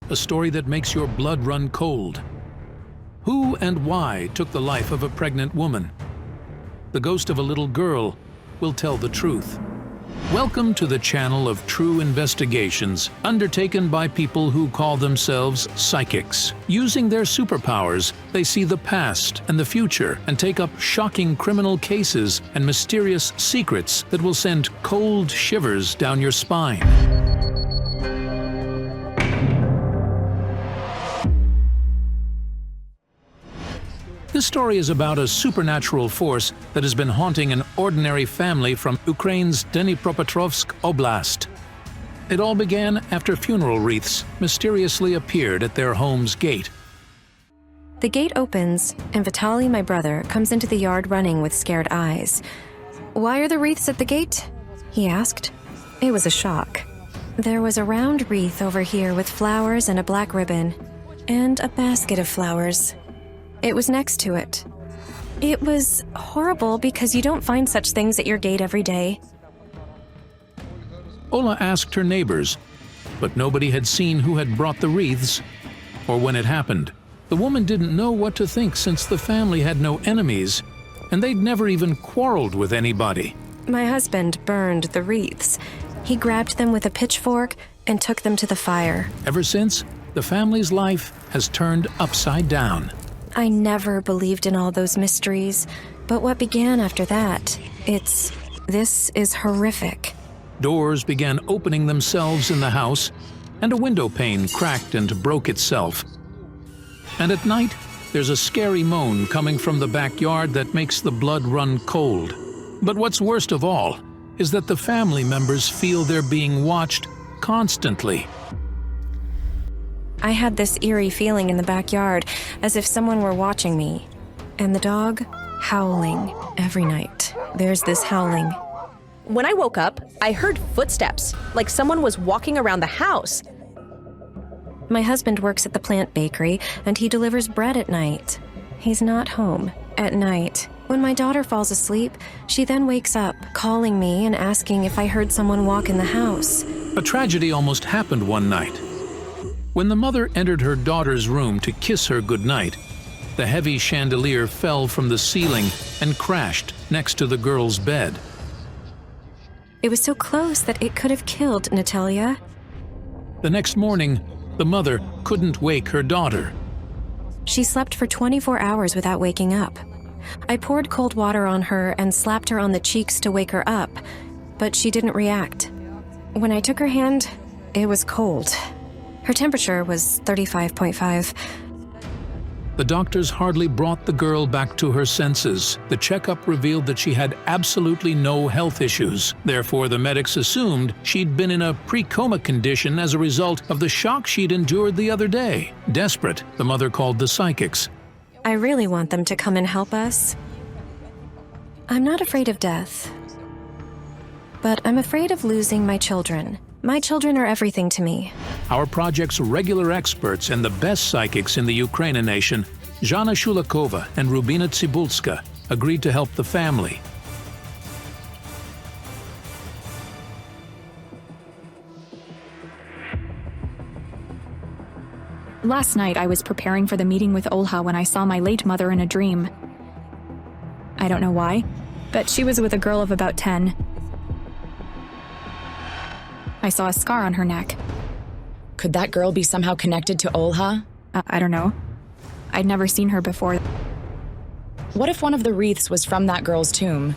a story that makes your blood run cold. Who and why took the life of a pregnant woman? The ghost of a little girl will tell the truth. Welcome to the channel of true investigations undertaken by people who call themselves psychics. Using their superpowers, they see the past and the future and take up shocking criminal cases and mysterious secrets that will send cold shivers down your spine. This story is about a supernatural force that has been haunting an ordinary family from Ukraine's Dnipropetrovsk Oblast. It all began after funeral wreaths mysteriously appeared at their home's gate. The gate opens, and Vitaly, my brother, comes into the yard running with scared eyes. "Why are the wreaths at the gate?" he asked. It was a shock. There was a round wreath over here with flowers and a black ribbon, and a basket of flowers. It was next to it. It was horrible because you don't find such things at your gate every day. Ola asked her neighbors, but nobody had seen who had brought the wreaths or when it happened. The woman didn't know what to think since the family had no enemies, and they'd never even quarreled with anybody. My husband burned the wreaths. He grabbed them with a pitchfork and took them to the fire. Ever since, the family's life has turned upside down. I never believed in all those mysteries, but what began after that, this is horrific. Doors began opening themselves in the house, and a window pane cracked and broke itself. And at night, there's a scary moan coming from the backyard that makes the blood run cold. But what's worst of all is that the family members feel they're being watched constantly. I had this eerie feeling in the backyard, as if someone were watching me. And the dog, howling every night. There's this howling. When I woke up, I heard footsteps, like someone was walking around the house. My husband works at the plant bakery, and he delivers bread at night. He's not home at night. When my daughter falls asleep, she then wakes up, calling me and asking if I heard someone walk in the house. A tragedy almost happened one night. When the mother entered her daughter's room to kiss her goodnight, the heavy chandelier fell from the ceiling and crashed next to the girl's bed. It was so close that it could have killed Natalia. The next morning, the mother couldn't wake her daughter. She slept for 24 hours without waking up. I poured cold water on her and slapped her on the cheeks to wake her up, but she didn't react. When I took her hand, it was cold. Her temperature was 35.5. The doctors hardly brought the girl back to her senses. The checkup revealed that she had absolutely no health issues. Therefore, the medics assumed she'd been in a pre-coma condition as a result of the shock she'd endured the other day. Desperate, the mother called the psychics. I really want them to come and help us. I'm not afraid of death, but I'm afraid of losing my children. My children are everything to me. Our project's regular experts and the best psychics in the Ukrainian nation, Zhanna Shulakova and Rubina Tsibulska, agreed to help the family. Last night I was preparing for the meeting with Olha when I saw my late mother in a dream. I don't know why, but she was with a girl of about 10. I saw a scar on her neck. Could that girl be somehow connected to Olha? I don't know. I'd never seen her before. What if one of the wreaths was from that girl's tomb?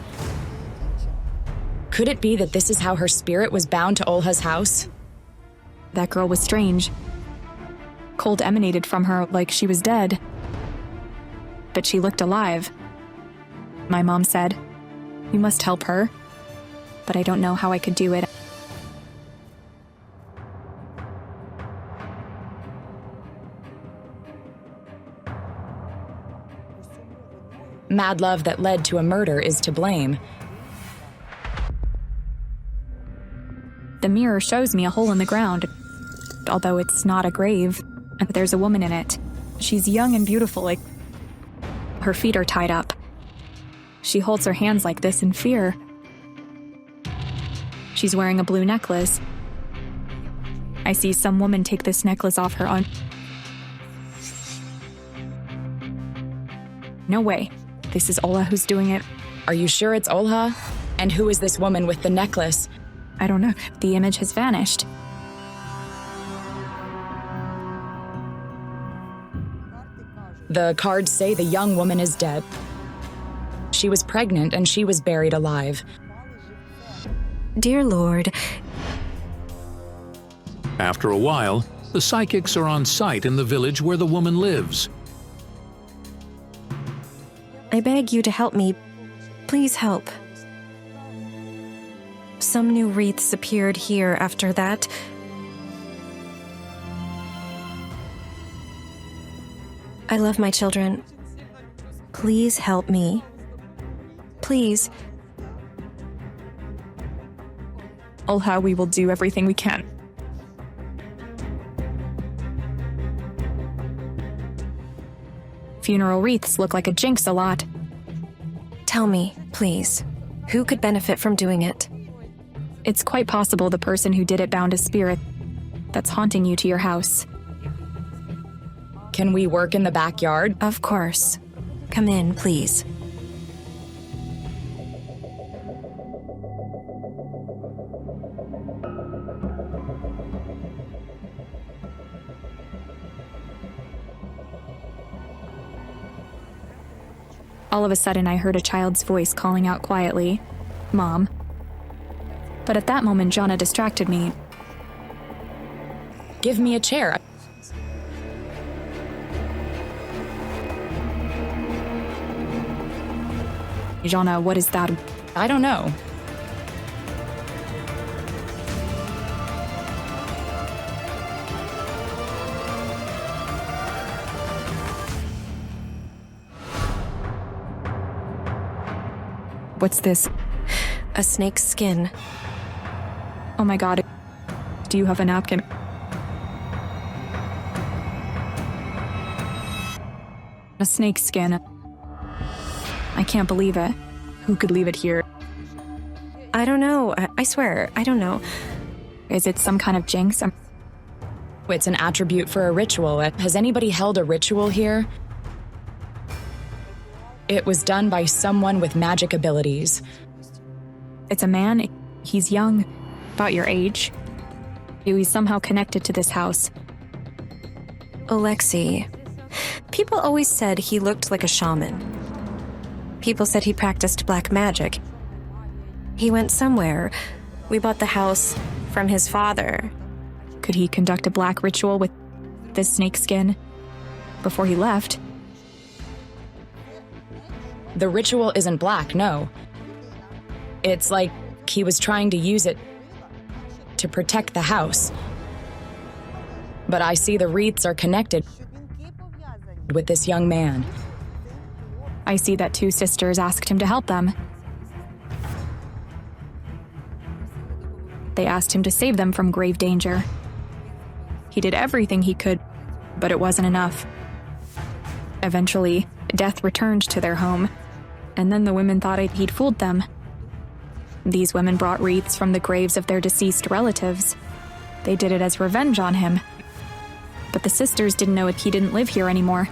Could it be that this is how her spirit was bound to Olha's house? That girl was strange. Cold emanated from her like she was dead. But she looked alive. My mom said, "We must help her." But I don't know how I could do it. Mad love that led to a murder is to blame. The mirror shows me a hole in the ground, although it's not a grave, and there's a woman in it. She's young and beautiful, like her feet are tied up. She holds her hands like this in fear. She's wearing a blue necklace. I see some woman take this necklace off her on. No way. This is Ola who's doing it. Are you sure it's Olha? And who is this woman with the necklace? I don't know. The image has vanished. The cards say the young woman is dead. She was pregnant and she was buried alive. Dear Lord, After a while, the psychics are on site in the village where the woman lives. I beg you to help me. Please help. Some new wreaths appeared here after that. I love my children. Please help me. Please. Olha, we will do everything we can. Funeral wreaths look like a jinx a lot. Tell me, please, who could benefit from doing it? It's quite possible the person who did it bound a spirit that's haunting you to your house. Can we work in the backyard? Of course. Come in, please. All of a sudden, I heard a child's voice calling out quietly, "Mom." But at that moment, Zhanna distracted me. Give me a chair. Zhanna, what is that? I don't know. What's this? A snake's skin. Oh my god. Do you have a napkin? A snake skin. I can't believe it. Who could leave it here? I don't know. I swear, I don't know. Is it some kind of jinx? It's an attribute for a ritual. Has anybody held a ritual here? It was done by someone with magic abilities. It's a man. He's young, about your age. He's somehow connected to this house. Alexei. People always said he looked like a shaman. People said he practiced black magic. He went somewhere. We bought the house from his father. Could he conduct a black ritual with this snake skin before he left? The ritual isn't black, no. It's like he was trying to use it to protect the house. But I see the wreaths are connected with this young man. I see that two sisters asked him to help them. They asked him to save them from grave danger. He did everything he could, but it wasn't enough. Eventually, death returned to their home, and then the women thought he'd fooled them. These women brought wreaths from the graves of their deceased relatives. They did it as revenge on him. But the sisters didn't know he didn't live here anymore.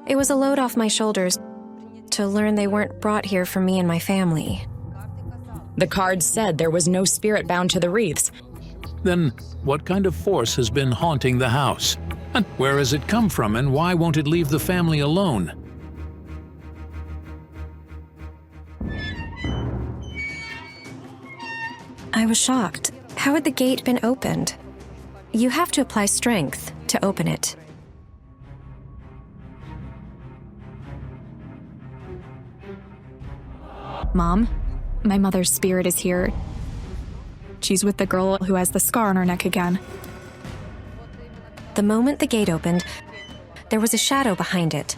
It was a load off my shoulders to learn they weren't brought here for me and my family. The cards said there was no spirit bound to the wreaths. Then, what kind of force has been haunting the house? And where has it come from, and why won't it leave the family alone? I was shocked. How had the gate been opened? You have to apply strength to open it. Mom, my mother's spirit is here. She's with the girl who has the scar on her neck again. The moment the gate opened, there was a shadow behind it.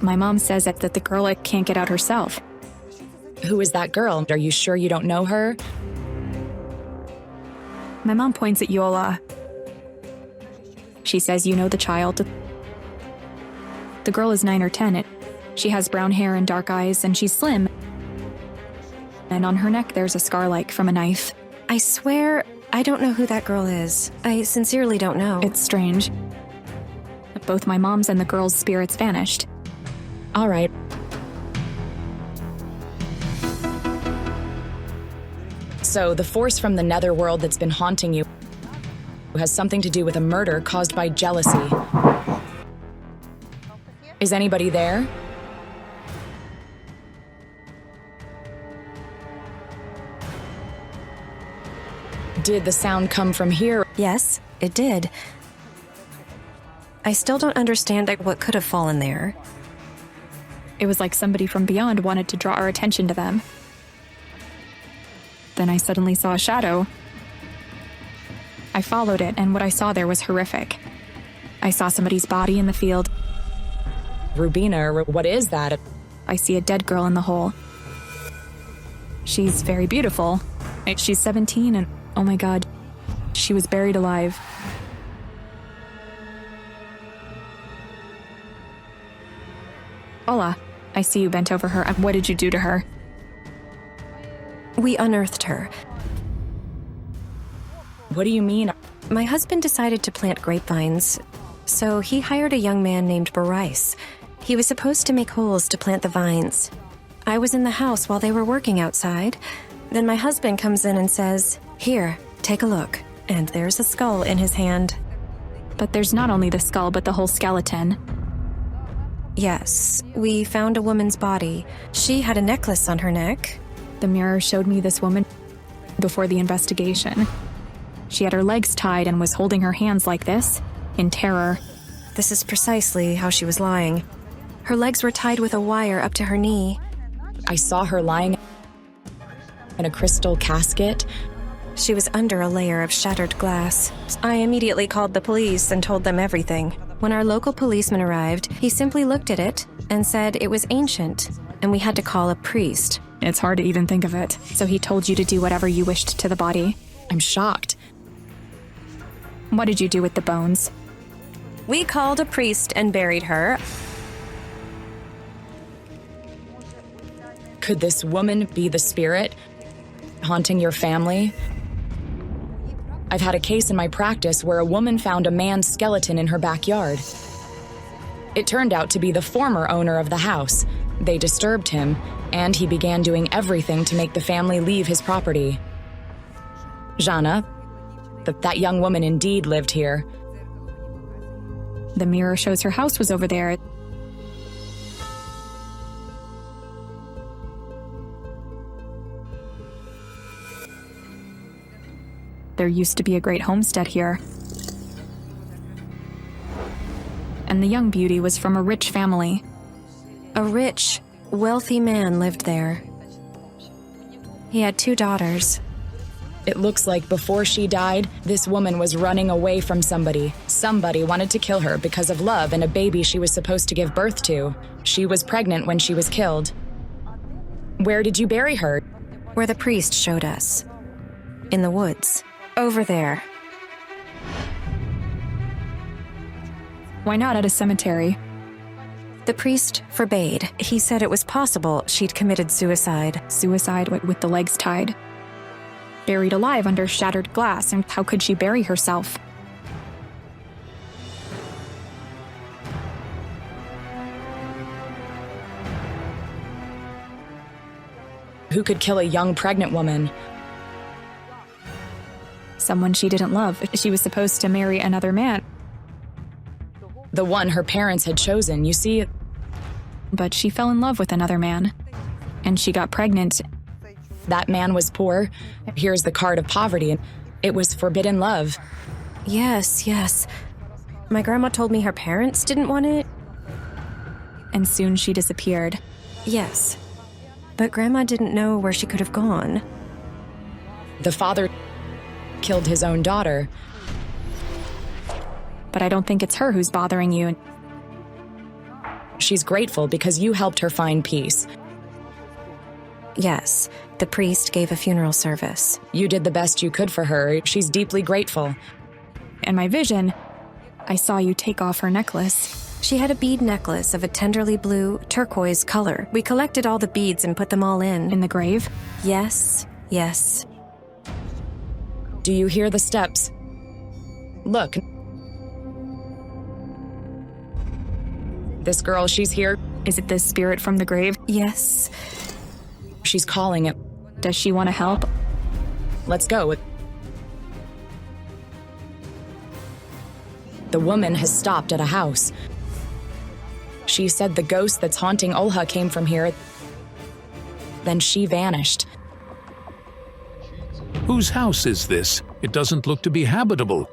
My mom says that the girl can't get out herself. Who is that girl? Are you sure you don't know her? My mom points at Yola. She says, "You know the child." The girl is 9 or 10. She has brown hair and dark eyes, and she's slim. And on her neck, there's a scar like from a knife. I swear, I don't know who that girl is. I sincerely don't know. It's strange. Both my mom's and the girl's spirits vanished. All right. So, the force from the netherworld that's been haunting you has something to do with a murder caused by jealousy. Is anybody there? Did the sound come from here? Yes, it did. I still don't understand what could have fallen there. It was like somebody from beyond wanted to draw our attention to them. Then I suddenly saw a shadow. I followed it, and what I saw there was horrific. I saw somebody's body in the field. Rubina, what is that? I see a dead girl in the hole. She's very beautiful. She's 17, and oh my god, she was buried alive. Hola, I see you bent over her. What did you do to her? We unearthed her. What do you mean? My husband decided to plant grapevines, so he hired a young man named Bryce. He was supposed to make holes to plant the vines. I was in the house while they were working outside. Then my husband comes in and says, "Here, take a look." And there's a skull in his hand. But there's not only the skull, but the whole skeleton. Yes, we found a woman's body. She had a necklace on her neck. The mirror showed me this woman before the investigation. She had her legs tied and was holding her hands like this, in terror. This is precisely how she was lying. Her legs were tied with a wire up to her knee. I saw her lying in a crystal casket. She was under a layer of shattered glass. I immediately called the police and told them everything. When our local policeman arrived, he simply looked at it and said it was ancient, and we had to call a priest. It's hard to even think of it. So he told you to do whatever you wished to the body. I'm shocked. What did you do with the bones? We called a priest and buried her. Could this woman be the spirit haunting your family? I've had a case in my practice where a woman found a man's skeleton in her backyard. It turned out to be the former owner of the house. They disturbed him, and he began doing everything to make the family leave his property. Zhanna, that young woman indeed lived here. The mirror shows her house was over there. There used to be a great homestead here. And the young beauty was from a rich family. A rich, wealthy man lived there. He had 2 daughters. It looks like before she died, this woman was running away from somebody. Somebody wanted to kill her because of love and a baby she was supposed to give birth to. She was pregnant when she was killed. Where did you bury her? Where the priest showed us. In the woods. Over there. Why not at a cemetery? The priest forbade. He said it was possible she'd committed suicide. Suicide with the legs tied. Buried alive under shattered glass, and how could she bury herself? Who could kill a young pregnant woman? Someone she didn't love. She was supposed to marry another man. The one her parents had chosen, you see. But she fell in love with another man. And she got pregnant. That man was poor. Here's the card of poverty. It was forbidden love. Yes, yes. My grandma told me her parents didn't want it. And soon she disappeared. Yes. But Grandma didn't know where she could have gone. The father killed his own daughter. But I don't think it's her who's bothering you. She's grateful because you helped her find peace. Yes, the priest gave a funeral service. You did the best you could for her. She's deeply grateful. In my vision, I saw you take off her necklace. She had a bead necklace of a tenderly blue, turquoise color. We collected all the beads and put them all in. In the grave? Yes, yes. Do you hear the steps? Look. This girl, she's here. Is it this spirit from the grave? Yes. She's calling it. Does she want to help? Let's go. The woman has stopped at a house. She said the ghost that's haunting Olha came from here. Then she vanished. Whose house is this? It doesn't look to be habitable.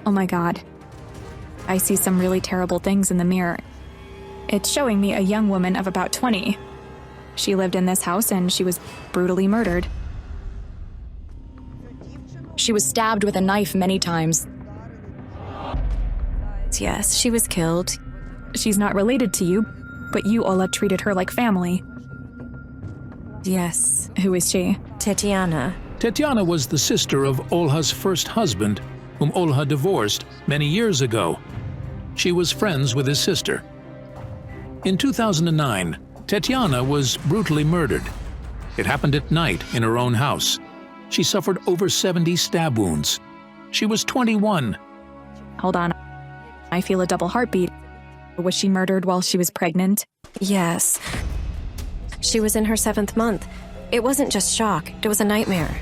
Oh my god. I see some really terrible things in the mirror. It's showing me a young woman of about 20. She lived in this house and she was brutally murdered. She was stabbed with a knife many times. Yes, she was killed. She's not related to you, but you, Ola, treated her like family. Yes. Who is she? Tatiana. Tatiana was the sister of Olha's first husband, whom Olha divorced many years ago. She was friends with his sister. In 2009, Tatiana was brutally murdered. It happened at night in her own house. She suffered over 70 stab wounds. She was 21. Hold on. I feel a double heartbeat. Was she murdered while she was pregnant? Yes. She was in her 7th month. It wasn't just shock, it was a nightmare.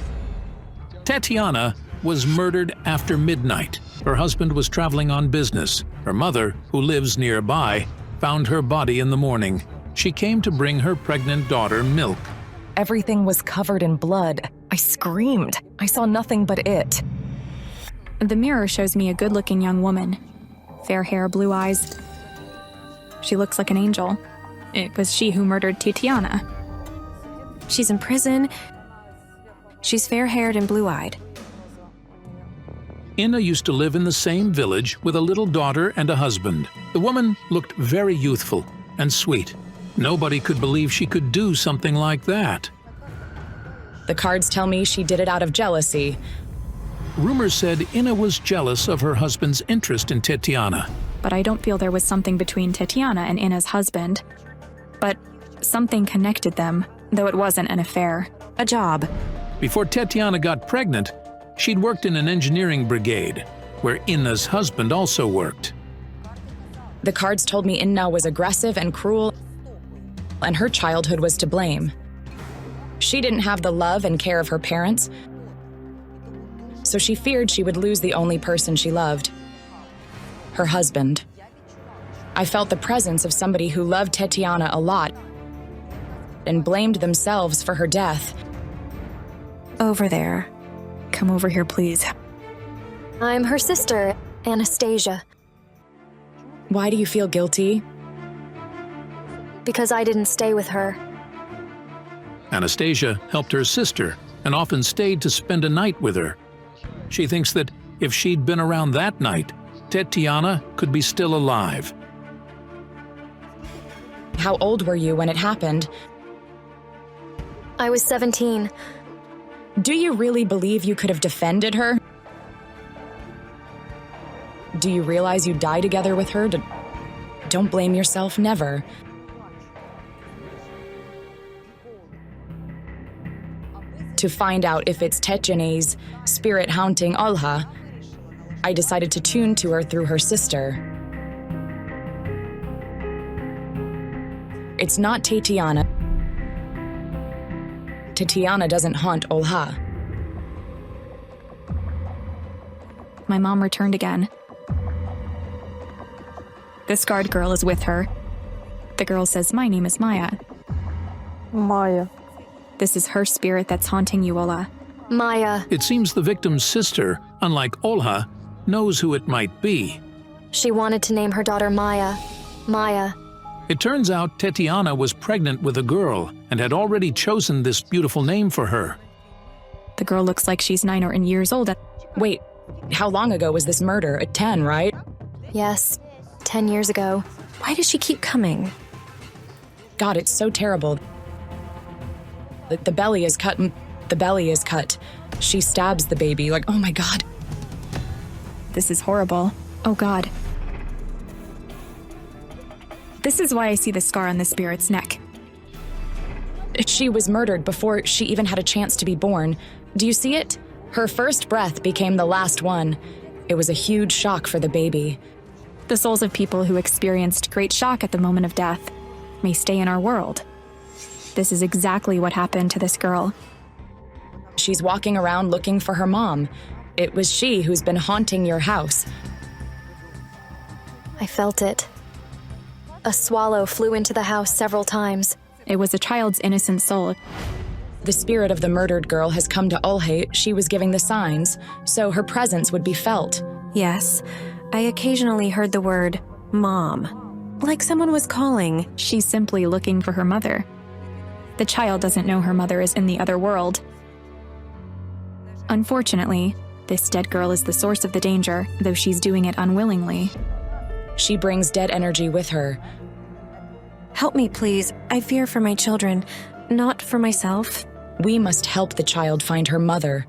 Tatiana was murdered after midnight. Her husband was traveling on business. Her mother, who lives nearby, found her body in the morning. She came to bring her pregnant daughter milk. Everything was covered in blood. I screamed. I saw nothing but it. The mirror shows me a good-looking young woman. Fair hair, blue eyes. She looks like an angel. It was she who murdered Tatiana. She's in prison. She's fair-haired and blue-eyed. Inna used to live in the same village with a little daughter and a husband. The woman looked very youthful and sweet. Nobody could believe she could do something like that. The cards tell me she did it out of jealousy. Rumors said Inna was jealous of her husband's interest in Tatiana. But I don't feel there was something between Tatiana and Inna's husband. But something connected them, though it wasn't an affair. A job. Before Tatiana got pregnant, she'd worked in an engineering brigade, where Inna's husband also worked. The cards told me Inna was aggressive and cruel, and her childhood was to blame. She didn't have the love and care of her parents, so she feared she would lose the only person she loved, her husband. I felt the presence of somebody who loved Tatiana a lot and blamed themselves for her death. Over there. Come over here, please. I'm her sister, Anastasia. Why do you feel guilty? Because I didn't stay with her. Anastasia helped her sister and often stayed to spend a night with her. She thinks that if she'd been around that night, Tatiana could be still alive. How old were you when it happened? I was 17. Do you really believe you could have defended her? Do you realize you die together with her? Don't blame yourself, never. To find out if it's Tetiane's spirit haunting Olha, I decided to tune to her through her sister. It's not Tatiana. Tatiana doesn't haunt Olha. My mom returned again. The scarred girl is with her. The girl says, "My name is Maya." Maya. This is her spirit that's haunting you, Ola. Maya. It seems the victim's sister, unlike Olha, knows who it might be. She wanted to name her daughter Maya. Maya. It turns out Tatiana was pregnant with a girl and had already chosen this beautiful name for her. The girl looks like she's 9 or 10 years old. Wait, how long ago was this murder? At 10, right? Yes, 10 years ago. Why does she keep coming? God, it's so terrible. The belly is cut. The belly is cut. She stabs the baby, like, oh my God. This is horrible. Oh God. This is why I see the scar on the spirit's neck. She was murdered before she even had a chance to be born. Do you see it? Her first breath became the last one. It was a huge shock for the baby. The souls of people who experienced great shock at the moment of death may stay in our world. This is exactly what happened to this girl. She's walking around looking for her mom. It was she who's been haunting your house. I felt it. A swallow flew into the house several times. It was a child's innocent soul. The spirit of the murdered girl has come to Olhe. She was giving the signs, so her presence would be felt. Yes, I occasionally heard the word mom, like someone was calling. She's simply looking for her mother. The child doesn't know her mother is in the other world. Unfortunately, this dead girl is the source of the danger, though she's doing it unwillingly. She brings dead energy with her. Help me, please. I fear for my children, not for myself. We must help the child find her mother.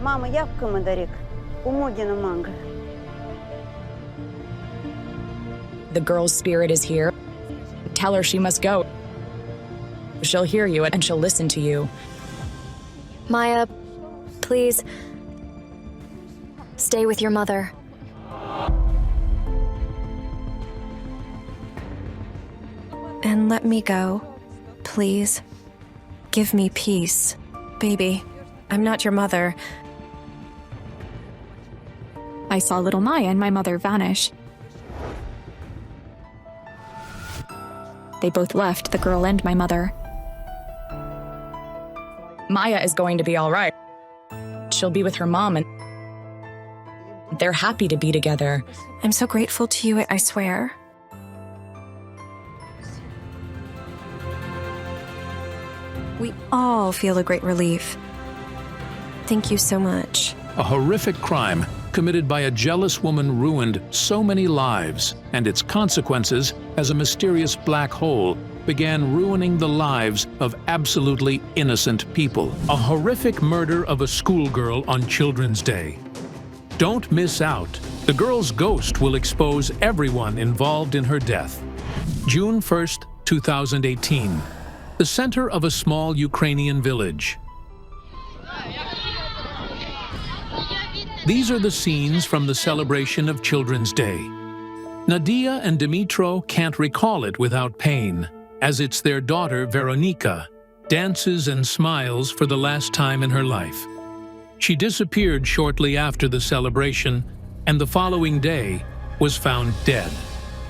Мама, я в командарик. У Модіна манго. The girl's spirit is here. Tell her she must go. She'll hear you and she'll listen to you. Maya, please, stay with your mother. And let me go, please. Give me peace. Baby, I'm not your mother. I saw little Maya and my mother vanish. They both left, the girl and my mother. Maya is going to be all right. She'll be with her mom and they're happy to be together. I'm so grateful to you, I swear. We all feel a great relief. Thank you so much. A horrific crime committed by a jealous woman ruined so many lives, and its consequences, as a mysterious black hole, began ruining the lives of absolutely innocent people. A horrific murder of a schoolgirl on Children's Day. Don't miss out. The girl's ghost will expose everyone involved in her death. June 1st, 2018. The center of a small Ukrainian village. These are the scenes from the celebration of Children's Day. Nadiia and Dmytro can't recall it without pain, as it's their daughter, Veronika, dances and smiles for the last time in her life. She disappeared shortly after the celebration, and the following day was found dead,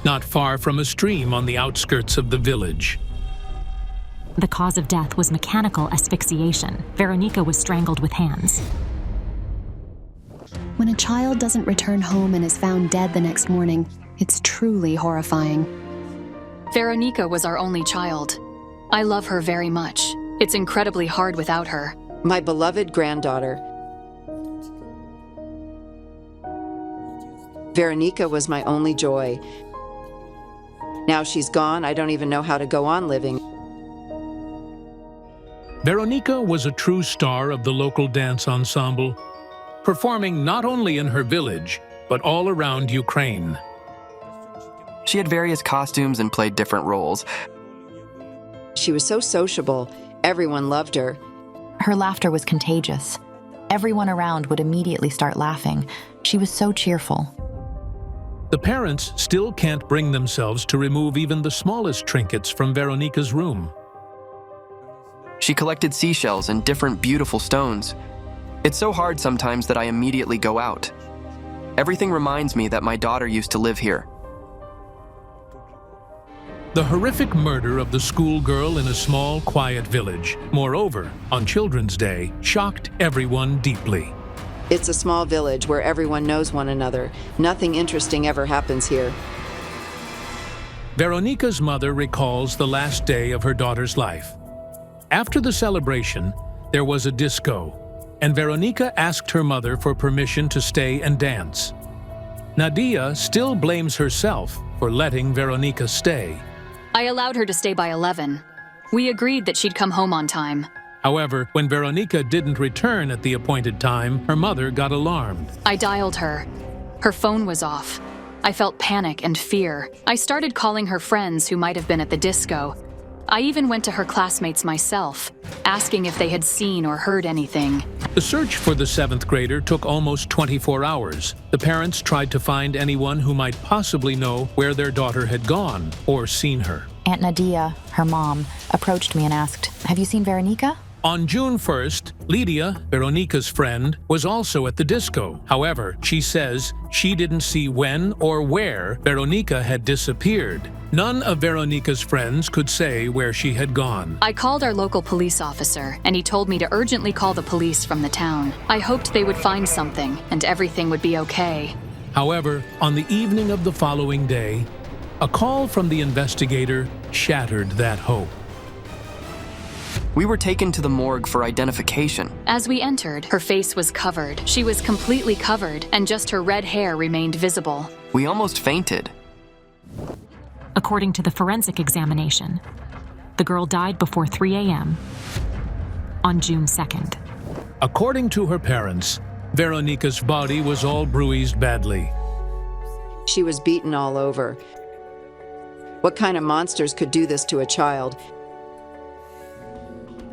not far from a stream on the outskirts of the village. The cause of death was mechanical asphyxiation. Veronika was strangled with hands. When a child doesn't return home and is found dead the next morning, it's truly horrifying. Veronika was our only child. I love her very much. It's incredibly hard without her. My beloved granddaughter. Veronika was my only joy. Now she's gone, I don't even know how to go on living. Veronika was a true star of the local dance ensemble, performing not only in her village, but all around Ukraine. She had various costumes and played different roles. She was so sociable. Everyone loved her. Her laughter was contagious. Everyone around would immediately start laughing. She was so cheerful. The parents still can't bring themselves to remove even the smallest trinkets from Veronika's room. She collected seashells and different beautiful stones. It's so hard sometimes that I immediately go out. Everything reminds me that my daughter used to live here. The horrific murder of the schoolgirl in a small, quiet village, moreover, on Children's Day, shocked everyone deeply. It's a small village where everyone knows one another. Nothing interesting ever happens here. Veronika's mother recalls the last day of her daughter's life. After the celebration, there was a disco, and Veronika asked her mother for permission to stay and dance. Nadiia still blames herself for letting Veronika stay. I allowed her to stay by 11. We agreed that she'd come home on time. However, when Veronika didn't return at the appointed time, her mother got alarmed. I dialed her. Her phone was off. I felt panic and fear. I started calling her friends who might have been at the disco. I even went to her classmates myself, asking if they had seen or heard anything. The search for the 7th grader took almost 24 hours. The parents tried to find anyone who might possibly know where their daughter had gone or seen her. Aunt Nadiia, her mom, approached me and asked, "Have you seen Veronika?" On June 1st, Lydia, Veronika's friend, was also at the disco. However, she says she didn't see when or where Veronika had disappeared. None of Veronika's friends could say where she had gone. I called our local police officer, and he told me to urgently call the police from the town. I hoped they would find something, and everything would be okay. However, on the evening of the following day, a call from the investigator shattered that hope. We were taken to the morgue for identification. As we entered, her face was covered. She was completely covered, and just her red hair remained visible. We almost fainted. According to the forensic examination, the girl died before 3 a.m. on June 2nd. According to her parents, Veronika's body was all bruised badly. She was beaten all over. What kind of monsters could do this to a child?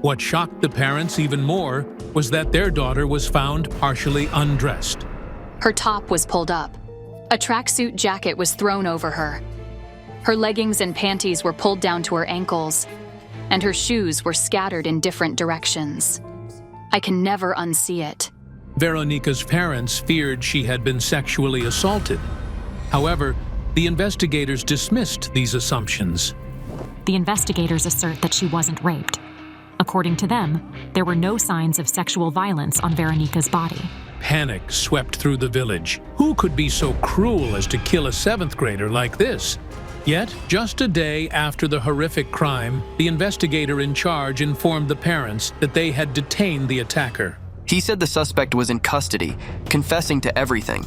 What shocked the parents even more was that their daughter was found partially undressed. Her top was pulled up. A tracksuit jacket was thrown over her. Her leggings and panties were pulled down to her ankles, and her shoes were scattered in different directions. I can never unsee it. Veronika's parents feared she had been sexually assaulted. However, the investigators dismissed these assumptions. The investigators assert that she wasn't raped. According to them, there were no signs of sexual violence on Veronika's body. Panic swept through the village. Who could be so cruel as to kill a 7th grader like this? Yet, just a day after the horrific crime, the investigator in charge informed the parents that they had detained the attacker. He said the suspect was in custody, confessing to everything.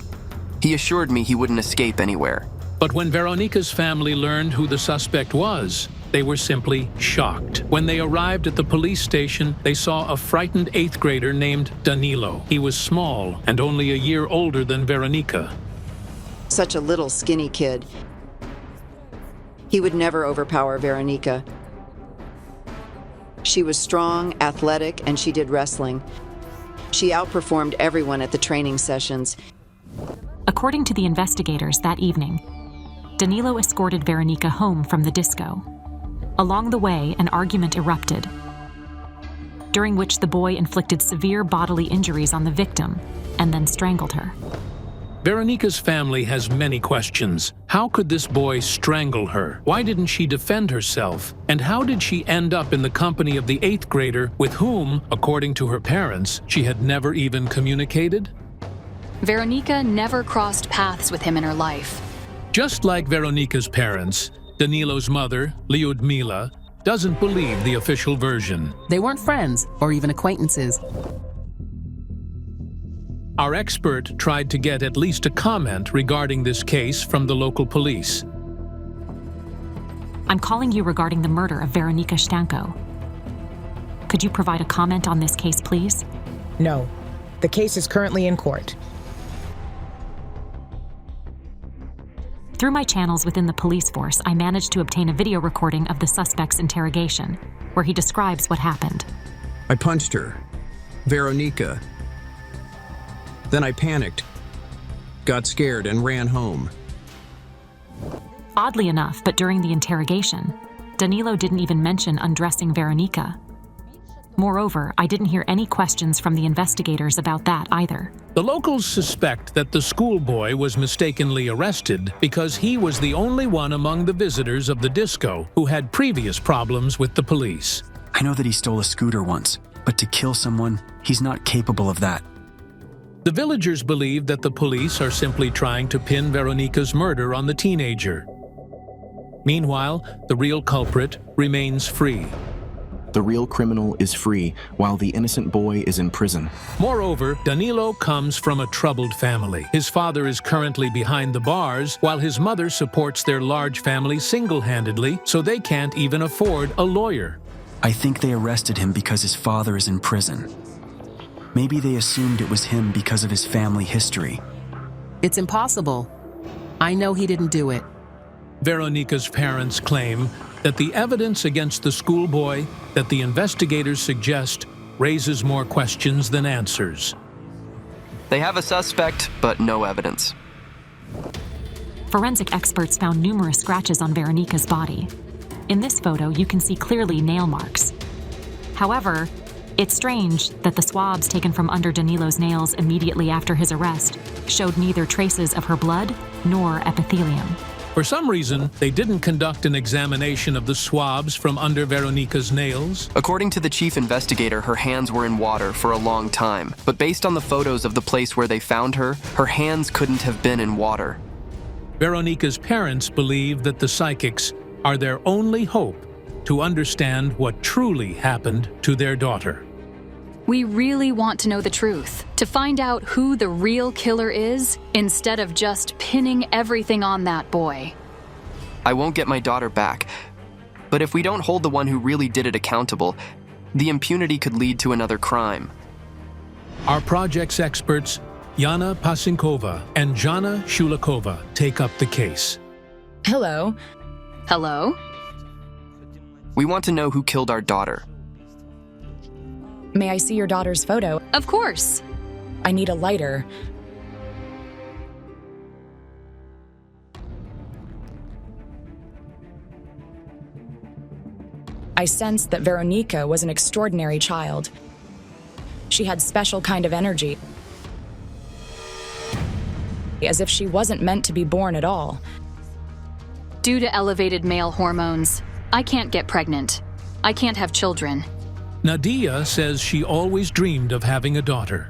He assured me he wouldn't escape anywhere. But when Veronika's family learned who the suspect was, they were simply shocked. When they arrived at the police station, they saw a frightened 8th grader named Danilo. He was small and only a year older than Veronika. Such a little skinny kid. He would never overpower Veronika. She was strong, athletic, and she did wrestling. She outperformed everyone at the training sessions. According to the investigators that evening, Danilo escorted Veronika home from the disco. Along the way, an argument erupted, during which the boy inflicted severe bodily injuries on the victim and then strangled her. Veronika's family has many questions. How could this boy strangle her? Why didn't she defend herself? And how did she end up in the company of the 8th grader with whom, according to her parents, she had never even communicated? Veronika never crossed paths with him in her life. Just like Veronika's parents, Danilo's mother, Lyudmila, doesn't believe the official version. They weren't friends or even acquaintances. Our expert tried to get at least a comment regarding this case from the local police. I'm calling you regarding the murder of Veronika Shtanko. Could you provide a comment on this case, please? No. The case is currently in court. Through my channels within the police force, I managed to obtain a video recording of the suspect's interrogation, where he describes what happened. I punched her, Veronika. Then I panicked, got scared, and ran home. Oddly enough, but during the interrogation, Danilo didn't even mention undressing Veronika. Moreover, I didn't hear any questions from the investigators about that either. The locals suspect that the schoolboy was mistakenly arrested because he was the only one among the visitors of the disco who had previous problems with the police. I know that he stole a scooter once, but to kill someone, he's not capable of that. The villagers believe that the police are simply trying to pin Veronika's murder on the teenager. Meanwhile, the real culprit remains free. The real criminal is free, while the innocent boy is in prison. Moreover, Danilo comes from a troubled family. His father is currently behind the bars, while his mother supports their large family single-handedly, so they can't even afford a lawyer. I think they arrested him because his father is in prison. Maybe they assumed it was him because of his family history. It's impossible. I know he didn't do it. Veronika's parents claim that the evidence against the schoolboy that the investigators suggest raises more questions than answers. They have a suspect, but no evidence. Forensic experts found numerous scratches on Veronika's body. In this photo, you can see clearly nail marks. However, it's strange that the swabs taken from under Danilo's nails immediately after his arrest showed neither traces of her blood nor epithelium. For some reason, they didn't conduct an examination of the swabs from under Veronika's nails. According to the chief investigator, her hands were in water for a long time. But based on the photos of the place where they found her, her hands couldn't have been in water. Veronika's parents believe that the psychics are their only hope to understand what truly happened to their daughter. We really want to know the truth, to find out who the real killer is, instead of just pinning everything on that boy. I won't get my daughter back, but if we don't hold the one who really did it accountable, the impunity could lead to another crime. Our project's experts, Yana Pasynkova and Zhanna Shulakova, take up the case. Hello. Hello? We want to know who killed our daughter. May I see your daughter's photo? Of course. I need a lighter. I sensed that Veronika was an extraordinary child. She had special kind of energy, as if she wasn't meant to be born at all. Due to elevated male hormones, I can't get pregnant. I can't have children. Nadiia says she always dreamed of having a daughter.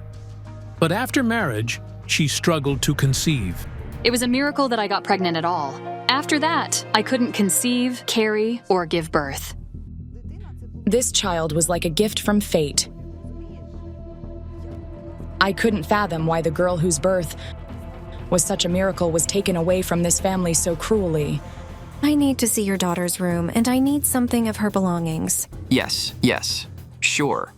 But after marriage, she struggled to conceive. It was a miracle that I got pregnant at all. After that, I couldn't conceive, carry, or give birth. This child was like a gift from fate. I couldn't fathom why the girl whose birth was such a miracle was taken away from this family so cruelly. I need to see your daughter's room, and I need something of her belongings. Yes, sure.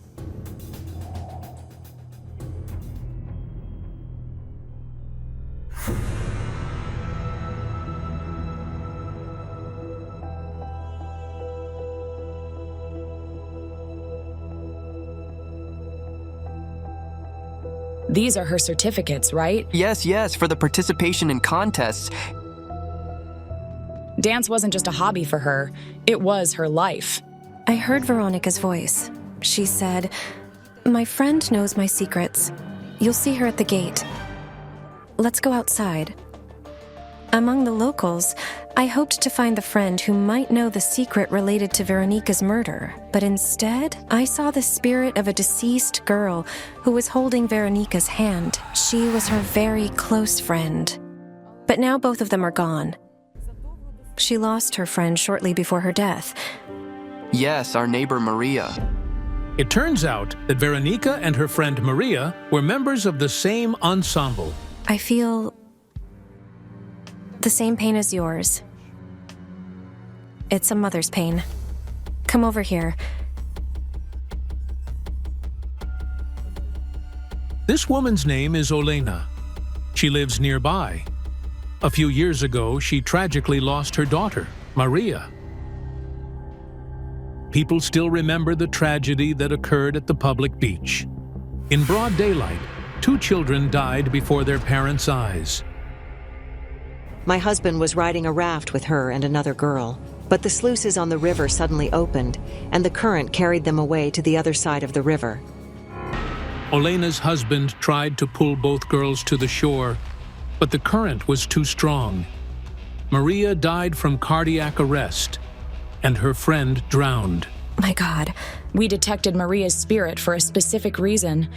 These are her certificates, right? Yes, for the participation in contests. Dance wasn't just a hobby for her, it was her life. I heard Veronika's voice. She said, "My friend knows my secrets. You'll see her at the gate. Let's go outside." Among the locals, I hoped to find the friend who might know the secret related to Veronika's murder, but instead, I saw the spirit of a deceased girl who was holding Veronika's hand. She was her very close friend. But now both of them are gone. She lost her friend shortly before her death. Yes, our neighbor Maria. It turns out that Veronika and her friend Maria were members of the same ensemble. I feel the same pain as yours. It's a mother's pain. Come over here. This woman's name is Olena. She lives nearby. A few years ago, she tragically lost her daughter, Maria. People still remember the tragedy that occurred at the public beach. In broad daylight, 2 children died before their parents' eyes. My husband was riding a raft with her and another girl, but the sluices on the river suddenly opened, and the current carried them away to the other side of the river. Olena's husband tried to pull both girls to the shore, but the current was too strong. Maria died from cardiac arrest, and her friend drowned. My God. We detected Maria's spirit for a specific reason.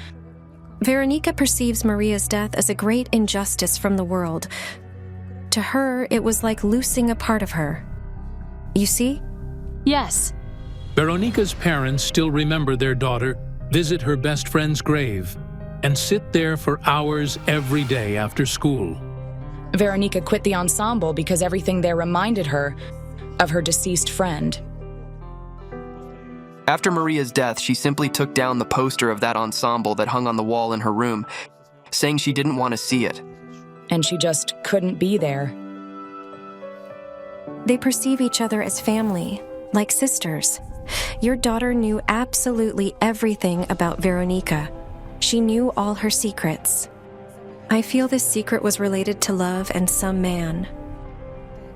Veronika perceives Maria's death as a great injustice from the world. To her, it was like losing a part of her. You see? Yes. Veronika's parents still remember their daughter, visit her best friend's grave, and sit there for hours every day after school. Veronika quit the ensemble because everything there reminded her of her deceased friend. After Maria's death, she simply took down the poster of that ensemble that hung on the wall in her room, saying she didn't want to see it. And she just couldn't be there. They perceive each other as family, like sisters. Your daughter knew absolutely everything about Veronika. She knew all her secrets. I feel this secret was related to love and some man.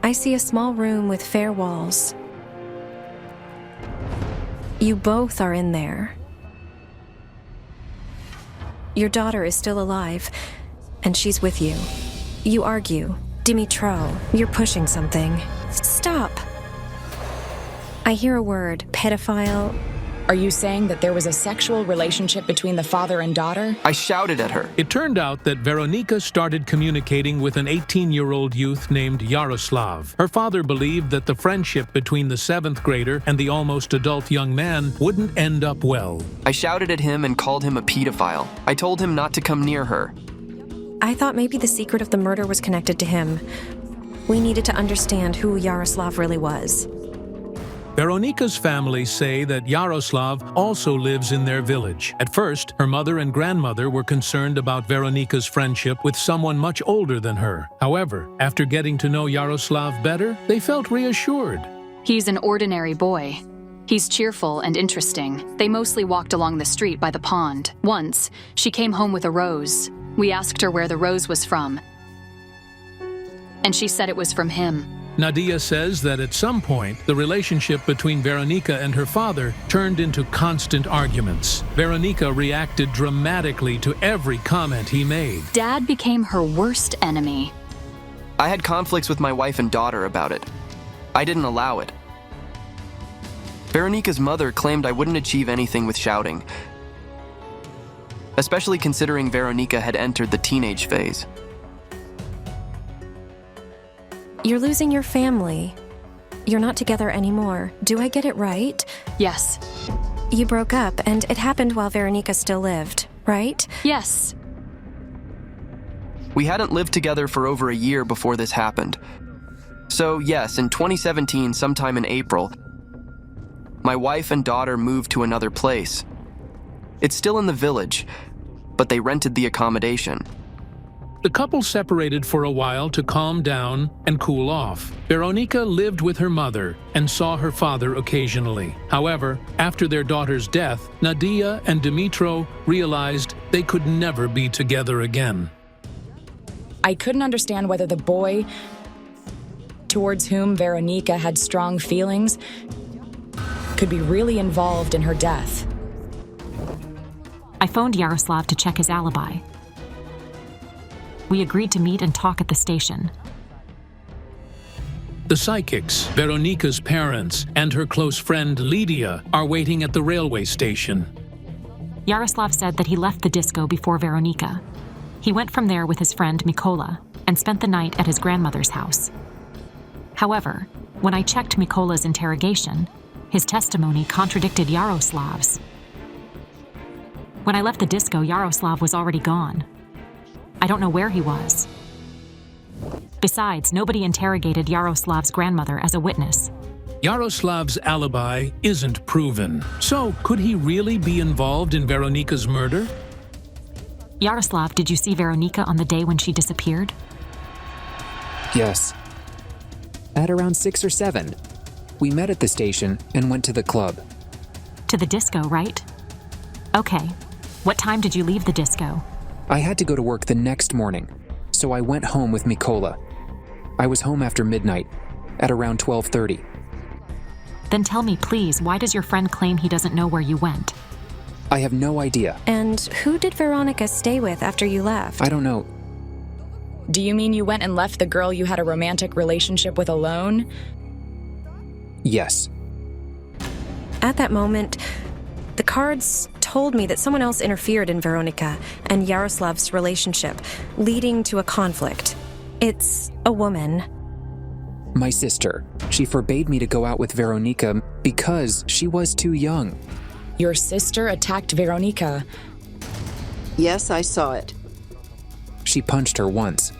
I see a small room with fair walls. You both are in there. Your daughter is still alive, and she's with you. You argue. Dmytro, you're pushing something. Stop. I hear a word, pedophile. Are you saying that there was a sexual relationship between the father and daughter? I shouted at her. It turned out that Veronika started communicating with an 18-year-old youth named Yaroslav. Her father believed that the friendship between the 7th grader and the almost adult young man wouldn't end up well. I shouted at him and called him a pedophile. I told him not to come near her. I thought maybe the secret of the murder was connected to him. We needed to understand who Yaroslav really was. Veronika's family say that Yaroslav also lives in their village. At first, her mother and grandmother were concerned about Veronika's friendship with someone much older than her. However, after getting to know Yaroslav better, they felt reassured. He's an ordinary boy. He's cheerful and interesting. They mostly walked along the street by the pond. Once, she came home with a rose. We asked her where the rose was from, and she said it was from him. Nadiia says that at some point, the relationship between Veronika and her father turned into constant arguments. Veronika reacted dramatically to every comment he made. Dad became her worst enemy. I had conflicts with my wife and daughter about it. I didn't allow it. Veronika's mother claimed I wouldn't achieve anything with shouting, especially considering Veronika had entered the teenage phase. You're losing your family. You're not together anymore. Do I get it right? Yes. You broke up, and it happened while Veronika still lived, right? Yes. We hadn't lived together for over a year before this happened. So yes, in 2017, sometime in April, my wife and daughter moved to another place. It's still in the village, but they rented the accommodation. The couple separated for a while to calm down and cool off. Veronika lived with her mother and saw her father occasionally. However, after their daughter's death, Nadiia and Dmytro realized they could never be together again. I couldn't understand whether the boy towards whom Veronika had strong feelings could be really involved in her death. I phoned Yaroslav to check his alibi. We agreed to meet and talk at the station. The psychics, Veronika's parents, and her close friend Lydia are waiting at the railway station. Yaroslav said that he left the disco before Veronika. He went from there with his friend Mikola and spent the night at his grandmother's house. However, when I checked Mikola's interrogation, his testimony contradicted Yaroslav's. When I left the disco, Yaroslav was already gone. I don't know where he was. Besides, nobody interrogated Yaroslav's grandmother as a witness. Yaroslav's alibi isn't proven. So, could he really be involved in Veronika's murder? Yaroslav, did you see Veronika on the day when she disappeared? Yes. At around 6 or 7. We met at the station and went to the club. To the disco, right? Okay. What time did you leave the disco? I had to go to work the next morning, so I went home with Mikola. I was home after midnight, at around 12:30. Then tell me, please, why does your friend claim he doesn't know where you went? I have no idea. And who did Veronika stay with after you left? I don't know. Do you mean you went and left the girl you had a romantic relationship with alone? Yes. At that moment, the cards told me that someone else interfered in Veronika and Yaroslav's relationship, leading to a conflict. It's a woman. My sister. She forbade me to go out with Veronika because she was too young. Your sister attacked Veronika. Yes, I saw it. She punched her once.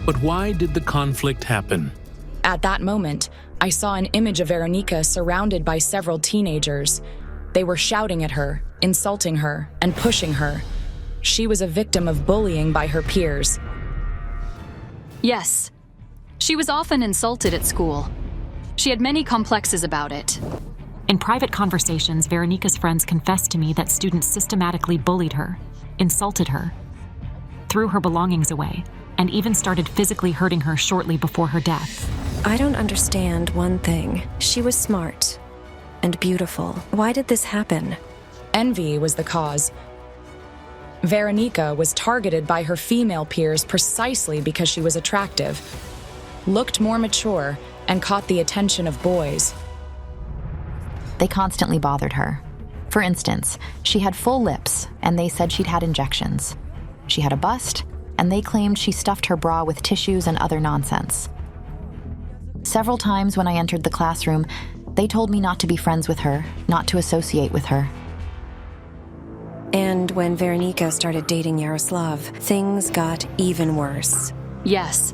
But why did the conflict happen? At that moment, I saw an image of Veronika surrounded by several teenagers. They were shouting at her, insulting her, and pushing her. She was a victim of bullying by her peers. Yes. She was often insulted at school. She had many complexes about it. In private conversations, Veronika's friends confessed to me that students systematically bullied her, insulted her, threw her belongings away, and even started physically hurting her shortly before her death. I don't understand one thing. She was smart and beautiful. Why did this happen? Envy was the cause. Veronika was targeted by her female peers precisely because she was attractive, looked more mature, and caught the attention of boys. They constantly bothered her. For instance, she had full lips, and they said she'd had injections. She had a bust, and they claimed she stuffed her bra with tissues and other nonsense. Several times when I entered the classroom, they told me not to be friends with her, not to associate with her. And when Veronika started dating Yaroslav, things got even worse. Yes.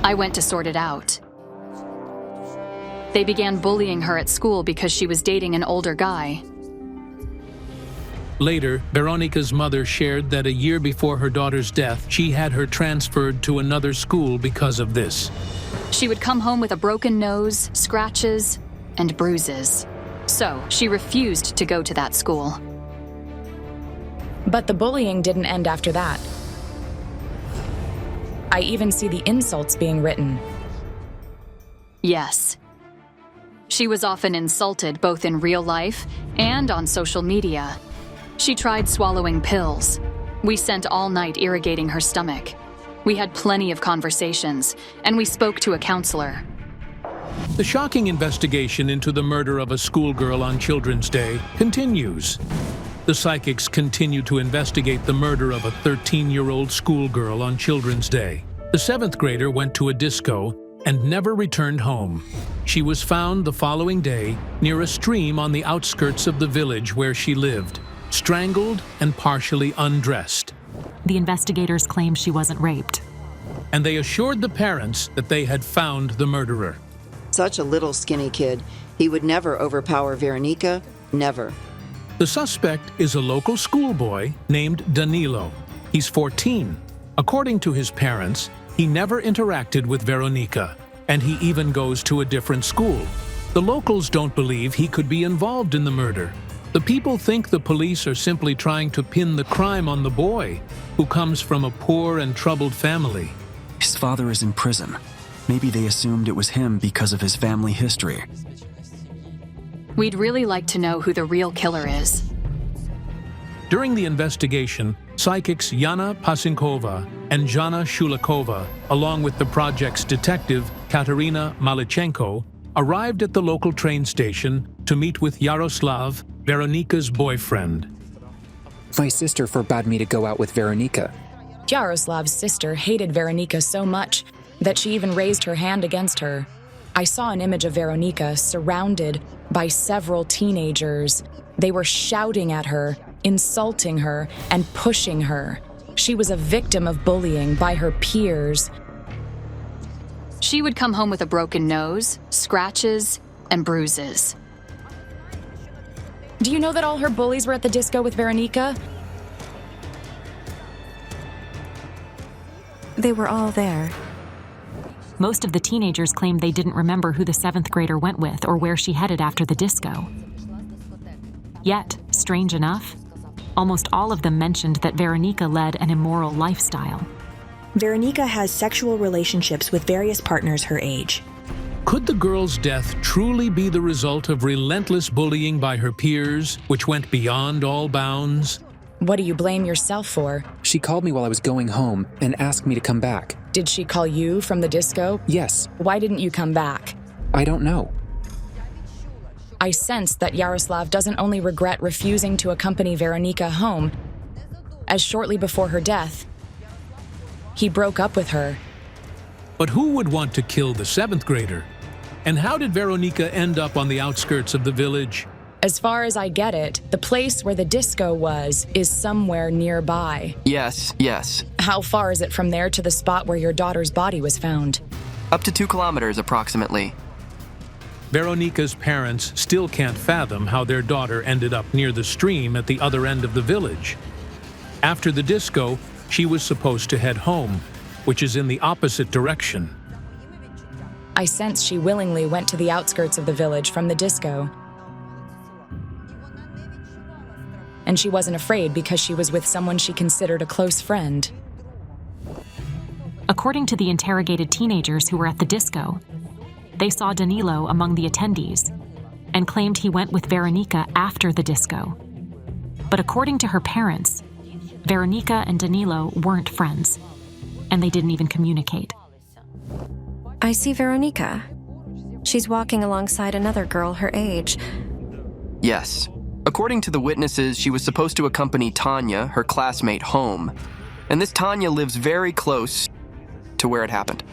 I went to sort it out. They began bullying her at school because she was dating an older guy. Later, Veronika's mother shared that a year before her daughter's death, she had her transferred to another school because of this. She would come home with a broken nose, scratches, and bruises. So, she refused to go to that school. But the bullying didn't end after that. I even see the insults being written. Yes. She was often insulted both in real life and on social media. She tried swallowing pills. We spent all night irrigating her stomach. We had plenty of conversations, and we spoke to a counselor. The shocking investigation into the murder of a schoolgirl on Children's Day continues. The psychics continue to investigate the murder of a 13-year-old schoolgirl on Children's Day. The 7th grader went to a disco and never returned home. She was found the following day near a stream on the outskirts of the village where she lived, strangled and partially undressed. The investigators claim she wasn't raped. And they assured the parents that they had found the murderer. Such a little skinny kid. He would never overpower Veronika, never. The suspect is a local schoolboy named Danilo. He's 14. According to his parents, he never interacted with Veronika, and he even goes to a different school. The locals don't believe he could be involved in the murder. The people think the police are simply trying to pin the crime on the boy, who comes from a poor and troubled family. His father is in prison. Maybe they assumed it was him because of his family history. We'd really like to know who the real killer is. During the investigation, psychics Yana Pasynkova and Zhanna Shulakova, along with the project's detective Katerina Malichenko, arrived at the local train station to meet with Yaroslav, Veronika's boyfriend. My sister forbade me to go out with Veronika. Yaroslav's sister hated Veronika so much that she even raised her hand against her. I saw an image of Veronika surrounded by several teenagers. They were shouting at her, insulting her, and pushing her. She was a victim of bullying by her peers. She would come home with a broken nose, scratches, and bruises. Do you know that all her bullies were at the disco with Veronika? They were all there. Most of the teenagers claimed they didn't remember who the 7th grader went with or where she headed after the disco. Yet, strange enough, almost all of them mentioned that Veronika led an immoral lifestyle. Veronika has sexual relationships with various partners her age. Could the girl's death truly be the result of relentless bullying by her peers, which went beyond all bounds? What do you blame yourself for? She called me while I was going home and asked me to come back. Did she call you from the disco? Yes. Why didn't you come back? I don't know. I sensed that Yaroslav doesn't only regret refusing to accompany Veronika home, as shortly before her death, he broke up with her. But who would want to kill the 7th grader? And how did Veronika end up on the outskirts of the village? As far as I get it, the place where the disco was is somewhere nearby. Yes. How far is it from there to the spot where your daughter's body was found? Up to 2 kilometers approximately. Veronika's parents still can't fathom how their daughter ended up near the stream at the other end of the village. After the disco, she was supposed to head home, which is in the opposite direction. I sense she willingly went to the outskirts of the village from the disco. And she wasn't afraid because she was with someone she considered a close friend. According to the interrogated teenagers who were at the disco, they saw Danilo among the attendees and claimed he went with Veronika after the disco. But according to her parents, Veronika and Danilo weren't friends, and they didn't even communicate. I see Veronika. She's walking alongside another girl her age. Yes. According to the witnesses, she was supposed to accompany Tanya, her classmate, home. And this Tanya lives very close to where it happened.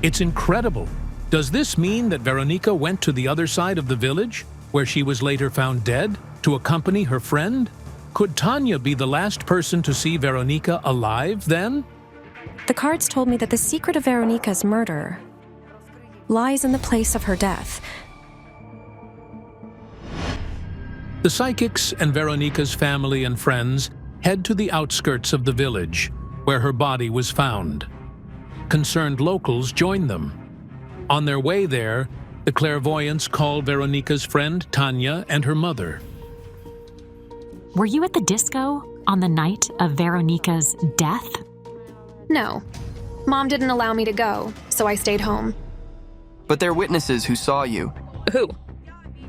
It's incredible. Does this mean that Veronika went to the other side of the village, where she was later found dead, to accompany her friend? Could Tanya be the last person to see Veronika alive then? The cards told me that the secret of Veronika's murder lies in the place of her death. The psychics and Veronika's family and friends head to the outskirts of the village, where her body was found. Concerned locals join them. On their way there, the clairvoyants call Veronika's friend Tanya and her mother. Were you at the disco on the night of Veronika's death? No. Mom didn't allow me to go, so I stayed home. But they're witnesses who saw you. Who?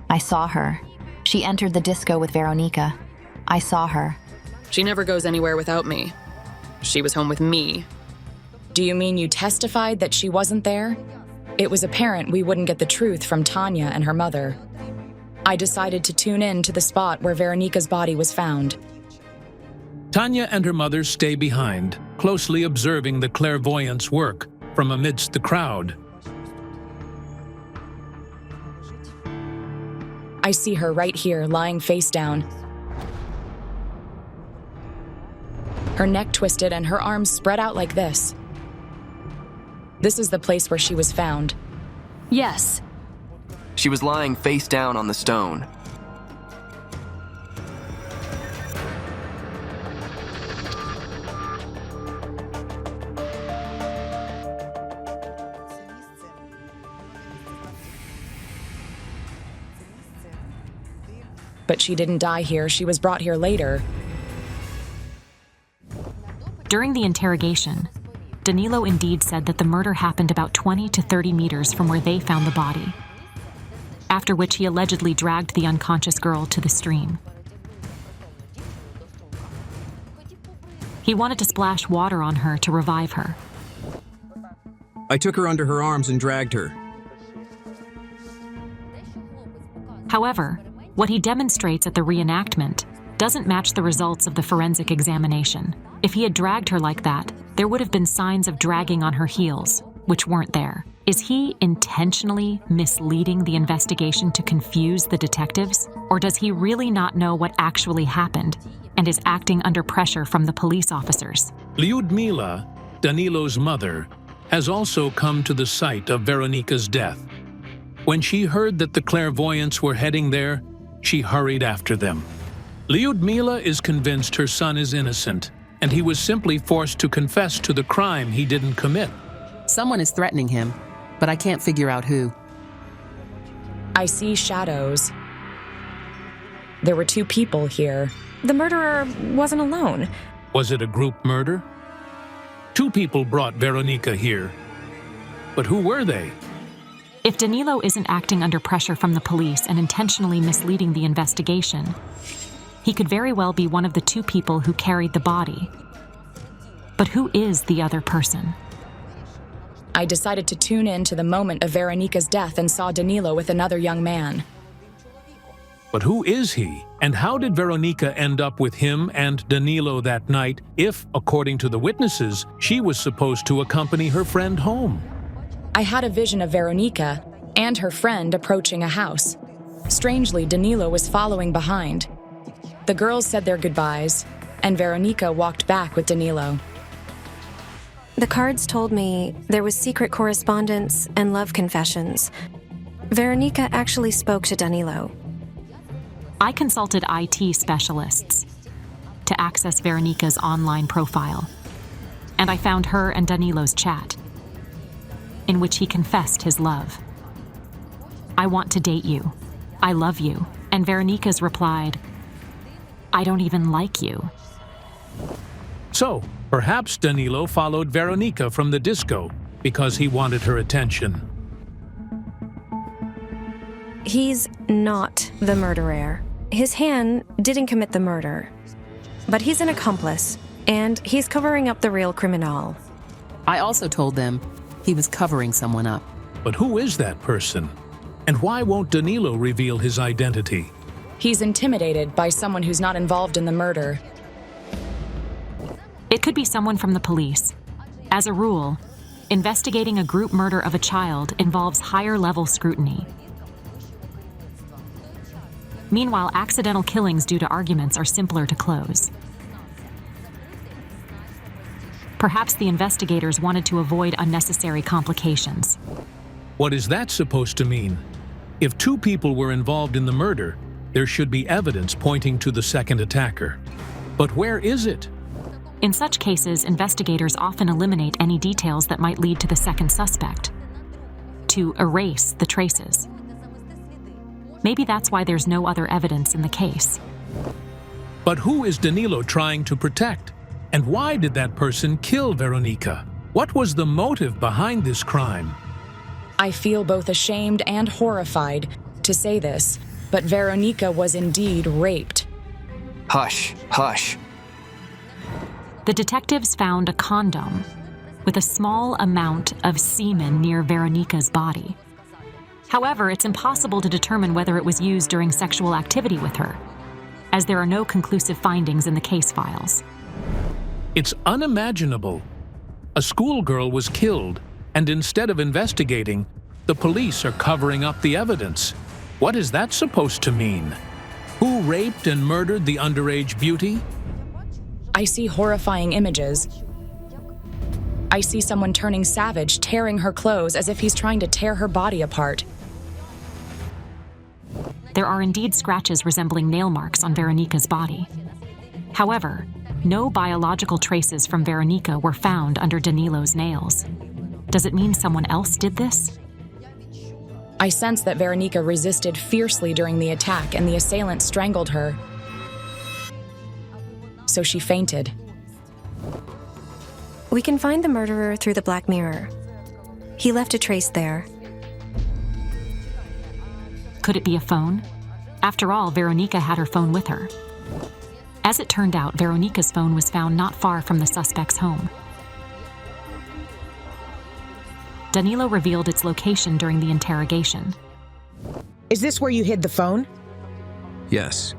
I saw her. She entered the disco with Veronika. I saw her. She never goes anywhere without me. She was home with me. Do you mean you testified that she wasn't there? It was apparent we wouldn't get the truth from Tanya and her mother. I decided to tune in to the spot where Veronika's body was found. Tanya and her mother stay behind, closely observing the clairvoyant's work from amidst the crowd. I see her right here, lying face down. Her neck twisted and her arms spread out like this. This is the place where she was found. Yes. She was lying face down on the stone. But she didn't die here. She was brought here later. During the interrogation, Danilo indeed said that the murder happened about 20 to 30 meters from where they found the body, after which he allegedly dragged the unconscious girl to the stream. He wanted to splash water on her to revive her. I took her under her arms and dragged her. However, what he demonstrates at the reenactment doesn't match the results of the forensic examination. If he had dragged her like that, there would have been signs of dragging on her heels, which weren't there. Is he intentionally misleading the investigation to confuse the detectives? Or does he really not know what actually happened and is acting under pressure from the police officers? Lyudmila, Danilo's mother, has also come to the site of Veronika's death. When she heard that the clairvoyants were heading there, she hurried after them. Lyudmila is convinced her son is innocent, and he was simply forced to confess to the crime he didn't commit. Someone is threatening him, but I can't figure out who. I see shadows. There were 2 people here. The murderer wasn't alone. Was it a group murder? 2 people brought Veronika here. But who were they? If Danilo isn't acting under pressure from the police and intentionally misleading the investigation, he could very well be one of the 2 people who carried the body. But who is the other person? I decided to tune in to the moment of Veronika's death and saw Danilo with another young man. But who is he, and how did Veronika end up with him and Danilo that night if, according to the witnesses, she was supposed to accompany her friend home? I had a vision of Veronika and her friend approaching a house. Strangely, Danilo was following behind. The girls said their goodbyes, and Veronika walked back with Danilo. The cards told me there was secret correspondence and love confessions. Veronika actually spoke to Danilo. I consulted IT specialists to access Veronika's online profile, and I found her and Danilo's chat, in which he confessed his love. "I want to date you. I love you." And Veronika's replied, "I don't even like you." So, perhaps Danilo followed Veronika from the disco because he wanted her attention. He's not the murderer. His hand didn't commit the murder. But he's an accomplice, and he's covering up the real criminal. I also told them he was covering someone up. But who is that person? And why won't Danilo reveal his identity? He's intimidated by someone who's not involved in the murder. It could be someone from the police. As a rule, investigating a group murder of a child involves higher-level scrutiny. Meanwhile, accidental killings due to arguments are simpler to close. Perhaps the investigators wanted to avoid unnecessary complications. What is that supposed to mean? If two people were involved in the murder, there should be evidence pointing to the second attacker. But where is it? In such cases, investigators often eliminate any details that might lead to the second suspect, to erase the traces. Maybe that's why there's no other evidence in the case. But who is Danilo trying to protect? And why did that person kill Veronika? What was the motive behind this crime? I feel both ashamed and horrified to say this, but Veronika was indeed raped. Hush, hush. The detectives found a condom with a small amount of semen near Veronika's body. However, it's impossible to determine whether it was used during sexual activity with her, as there are no conclusive findings in the case files. It's unimaginable. A schoolgirl was killed, and instead of investigating, the police are covering up the evidence. What is that supposed to mean? Who raped and murdered the underage beauty? I see horrifying images. I see someone turning savage, tearing her clothes as if he's trying to tear her body apart. There are indeed scratches resembling nail marks on Veronika's body. However, no biological traces from Veronika were found under Danilo's nails. Does it mean someone else did this? I sense that Veronika resisted fiercely during the attack and the assailant strangled her. So she fainted. We can find the murderer through the black mirror. He left a trace there. Could it be a phone? After all, Veronika had her phone with her. As it turned out, Veronika's phone was found not far from the suspect's home. Danilo revealed its location during the interrogation. Is this where you hid the phone? Yes.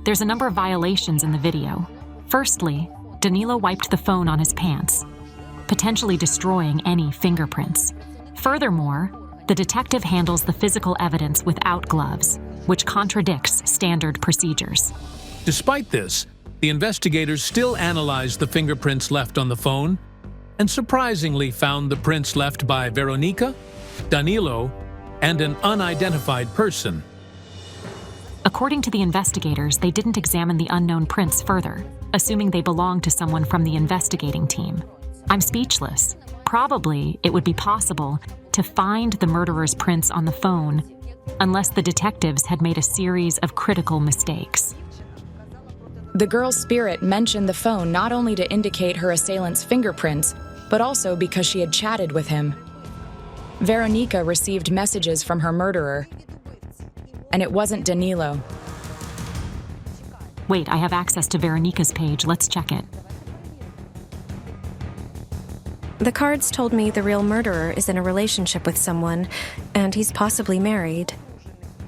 There's a number of violations in the video. Firstly, Danilo wiped the phone on his pants, potentially destroying any fingerprints. Furthermore, the detective handles the physical evidence without gloves, which contradicts standard procedures. Despite this, the investigators still analyzed the fingerprints left on the phone and surprisingly found the prints left by Veronika, Danilo, and an unidentified person. According to the investigators, they didn't examine the unknown prints further, assuming they belonged to someone from the investigating team. I'm speechless. Probably it would be possible to find the murderer's prints on the phone unless the detectives had made a series of critical mistakes. The girl's spirit mentioned the phone not only to indicate her assailant's fingerprints, but also because she had chatted with him. Veronika received messages from her murderer, and it wasn't Danilo. Wait, I have access to Veronika's page. Let's check it. The cards told me the real murderer is in a relationship with someone, and he's possibly married.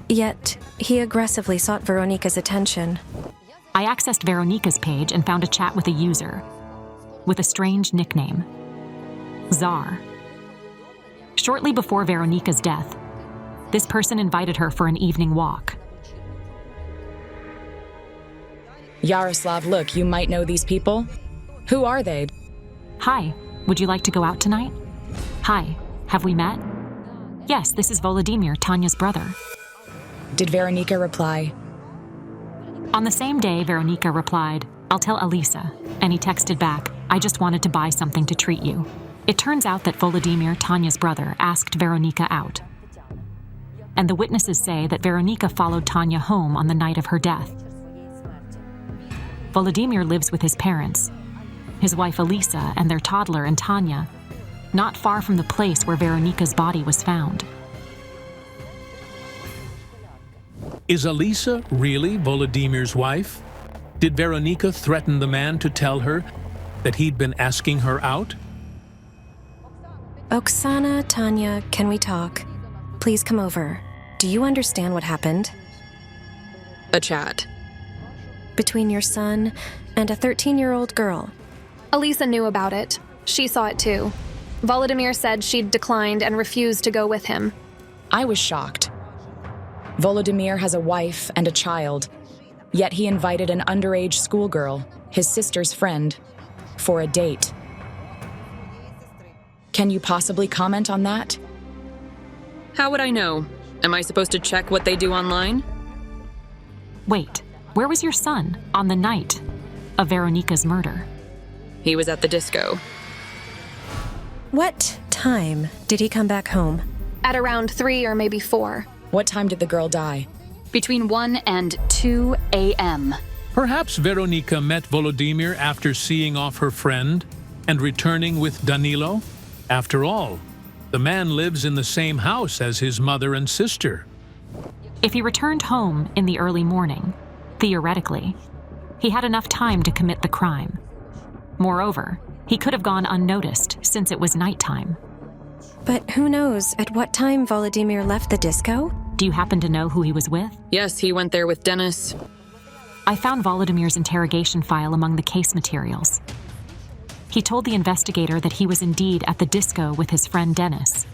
Yet, he aggressively sought Veronika's attention. I accessed Veronika's page and found a chat with a user with a strange nickname, Czar. Shortly before Veronika's death, this person invited her for an evening walk. Yaroslav, look, you might know these people. Who are they? Hi, would you like to go out tonight? Hi, have we met? Yes, this is Volodymyr, Tanya's brother. Did Veronika reply? On the same day, Veronika replied, I'll tell Alisa, and he texted back, I just wanted to buy something to treat you. It turns out that Volodymyr, Tanya's brother, asked Veronika out. And the witnesses say that Veronika followed Tanya home on the night of her death. Volodymyr lives with his parents, his wife Alisa and their toddler and Tanya, not far from the place where Veronika's body was found. Is Alisa really Volodymyr's wife? Did Veronika threaten the man to tell her that he'd been asking her out? Oksana, Tanya, can we talk? Please come over. Do you understand what happened? A chat. Between your son and a 13-year-old girl. Alisa knew about it. She saw it too. Volodymyr said she'd declined and refused to go with him. I was shocked. Volodymyr has a wife and a child, yet he invited an underage schoolgirl, his sister's friend, for a date. Can you possibly comment on that? How would I know? Am I supposed to check what they do online? Wait, where was your son on the night of Veronika's murder? He was at the disco. What time did he come back home? At around 3 or maybe 4. What time did the girl die? Between 1 and 2 a.m. Perhaps Veronika met Volodymyr after seeing off her friend and returning with Danilo. After all, the man lives in the same house as his mother and sister. If he returned home in the early morning, theoretically, he had enough time to commit the crime. Moreover, he could have gone unnoticed since it was nighttime. But who knows at what time Volodymyr left the disco? Do you happen to know who he was with? Yes, he went there with Dennis. I found Volodymyr's interrogation file among the case materials. He told the investigator that he was indeed at the disco with his friend Dennis.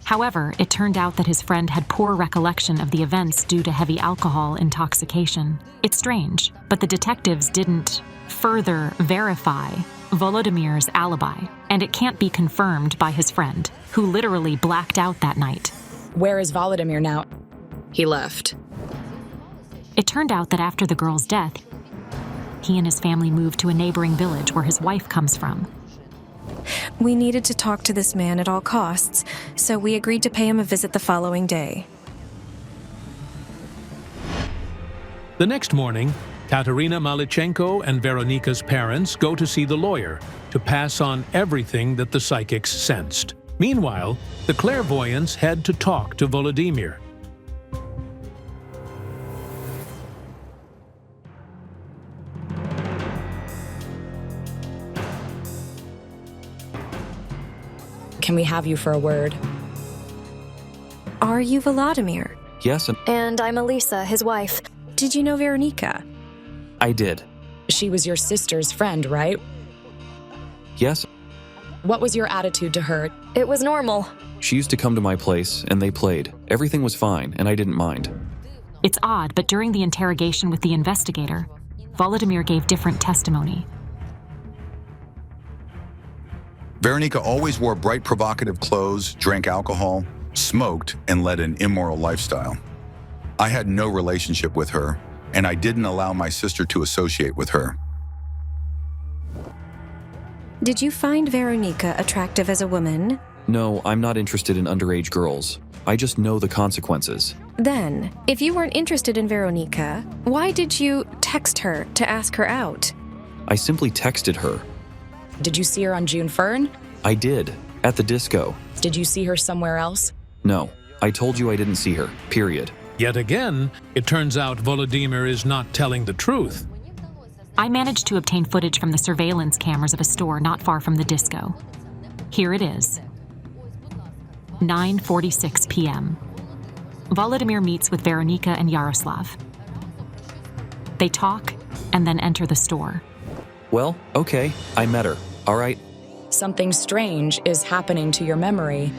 However, it turned out that his friend had poor recollection of the events due to heavy alcohol intoxication. It's strange, but the detectives didn't further verify Volodymyr's alibi, and it can't be confirmed by his friend, who literally blacked out that night. Where is Volodymyr now? He left. It turned out that after the girl's death, he and his family moved to a neighboring village where his wife comes from. We needed to talk to this man at all costs, so we agreed to pay him a visit the following day. The next morning, Katerina Malichenko and Veronika's parents go to see the lawyer to pass on everything that the psychics sensed. Meanwhile, the clairvoyants head to talk to Volodymyr. Can we have you for a word? Are you Volodymyr? Yes, And I'm Alisa, his wife. Did you know Veronika? I did. She was your sister's friend, right? Yes, What was your attitude to her? It was normal. she used to come to my place, and they played. Everything was fine, and I didn't mind. It's odd, but during the interrogation with the investigator, Volodymyr gave different testimony. Veronika always wore bright, provocative clothes, drank alcohol, smoked, and led an immoral lifestyle. I had no relationship with her, and I didn't allow my sister to associate with her. Did you find Veronika attractive as a woman? No, I'm not interested in underage girls. I just know the consequences. Then, if you weren't interested in Veronika, why did you text her to ask her out? I simply texted her. Did you see her on June Fern? I did, at the disco. Did you see her somewhere else? No, I told you I didn't see her, period. Yet again, it turns out Volodymyr is not telling the truth. I managed to obtain footage from the surveillance cameras of a store not far from the disco. Here it is. 9:46 p.m. Volodymyr meets with Veronika and Yaroslav. They talk and then enter the store. Well, okay, I met her. All right. Something strange is happening to your memory.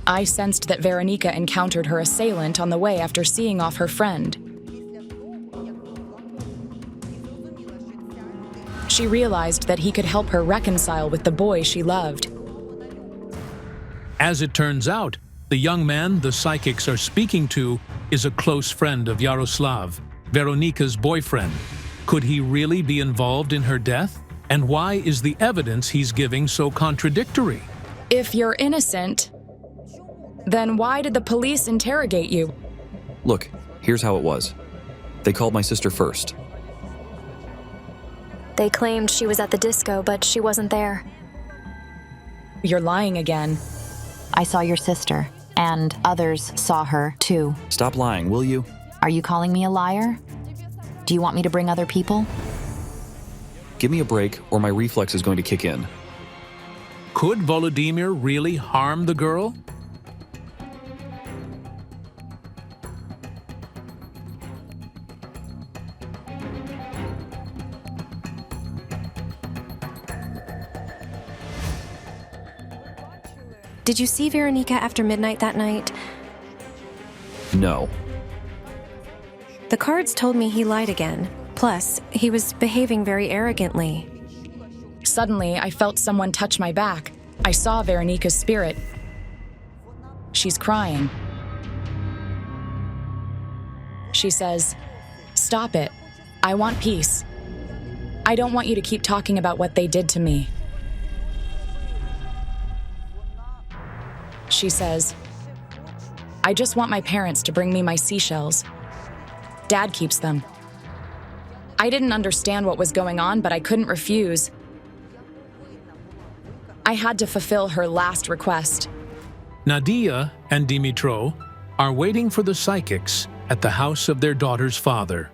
I sensed that Veronika encountered her assailant on the way after seeing off her friend. She realized that he could help her reconcile with the boy she loved. As it turns out, the young man the psychics are speaking to is a close friend of Yaroslav, Veronika's boyfriend. Could he really be involved in her death? And why is the evidence he's giving so contradictory? If you're innocent, then why did the police interrogate you? Look, here's how it was. They called my sister first. They claimed she was at the disco, but she wasn't there. You're lying again. I saw your sister, and others saw her, too. Stop lying, will you? Are you calling me a liar? Do you want me to bring other people? Give me a break, or my reflex is going to kick in. Could Volodymyr really harm the girl? Did you see Veronika after midnight that night? No. The cards told me he lied again. Plus, he was behaving very arrogantly. Suddenly, I felt someone touch my back. I saw Veronika's spirit. She's crying. She says, "Stop it. I want peace. I don't want you to keep talking about what they did to me." She says, "I just want my parents to bring me my seashells. Dad keeps them." I didn't understand what was going on, but I couldn't refuse. I had to fulfill her last request. Nadiia and Dmytro are waiting for the psychics at the house of their daughter's father.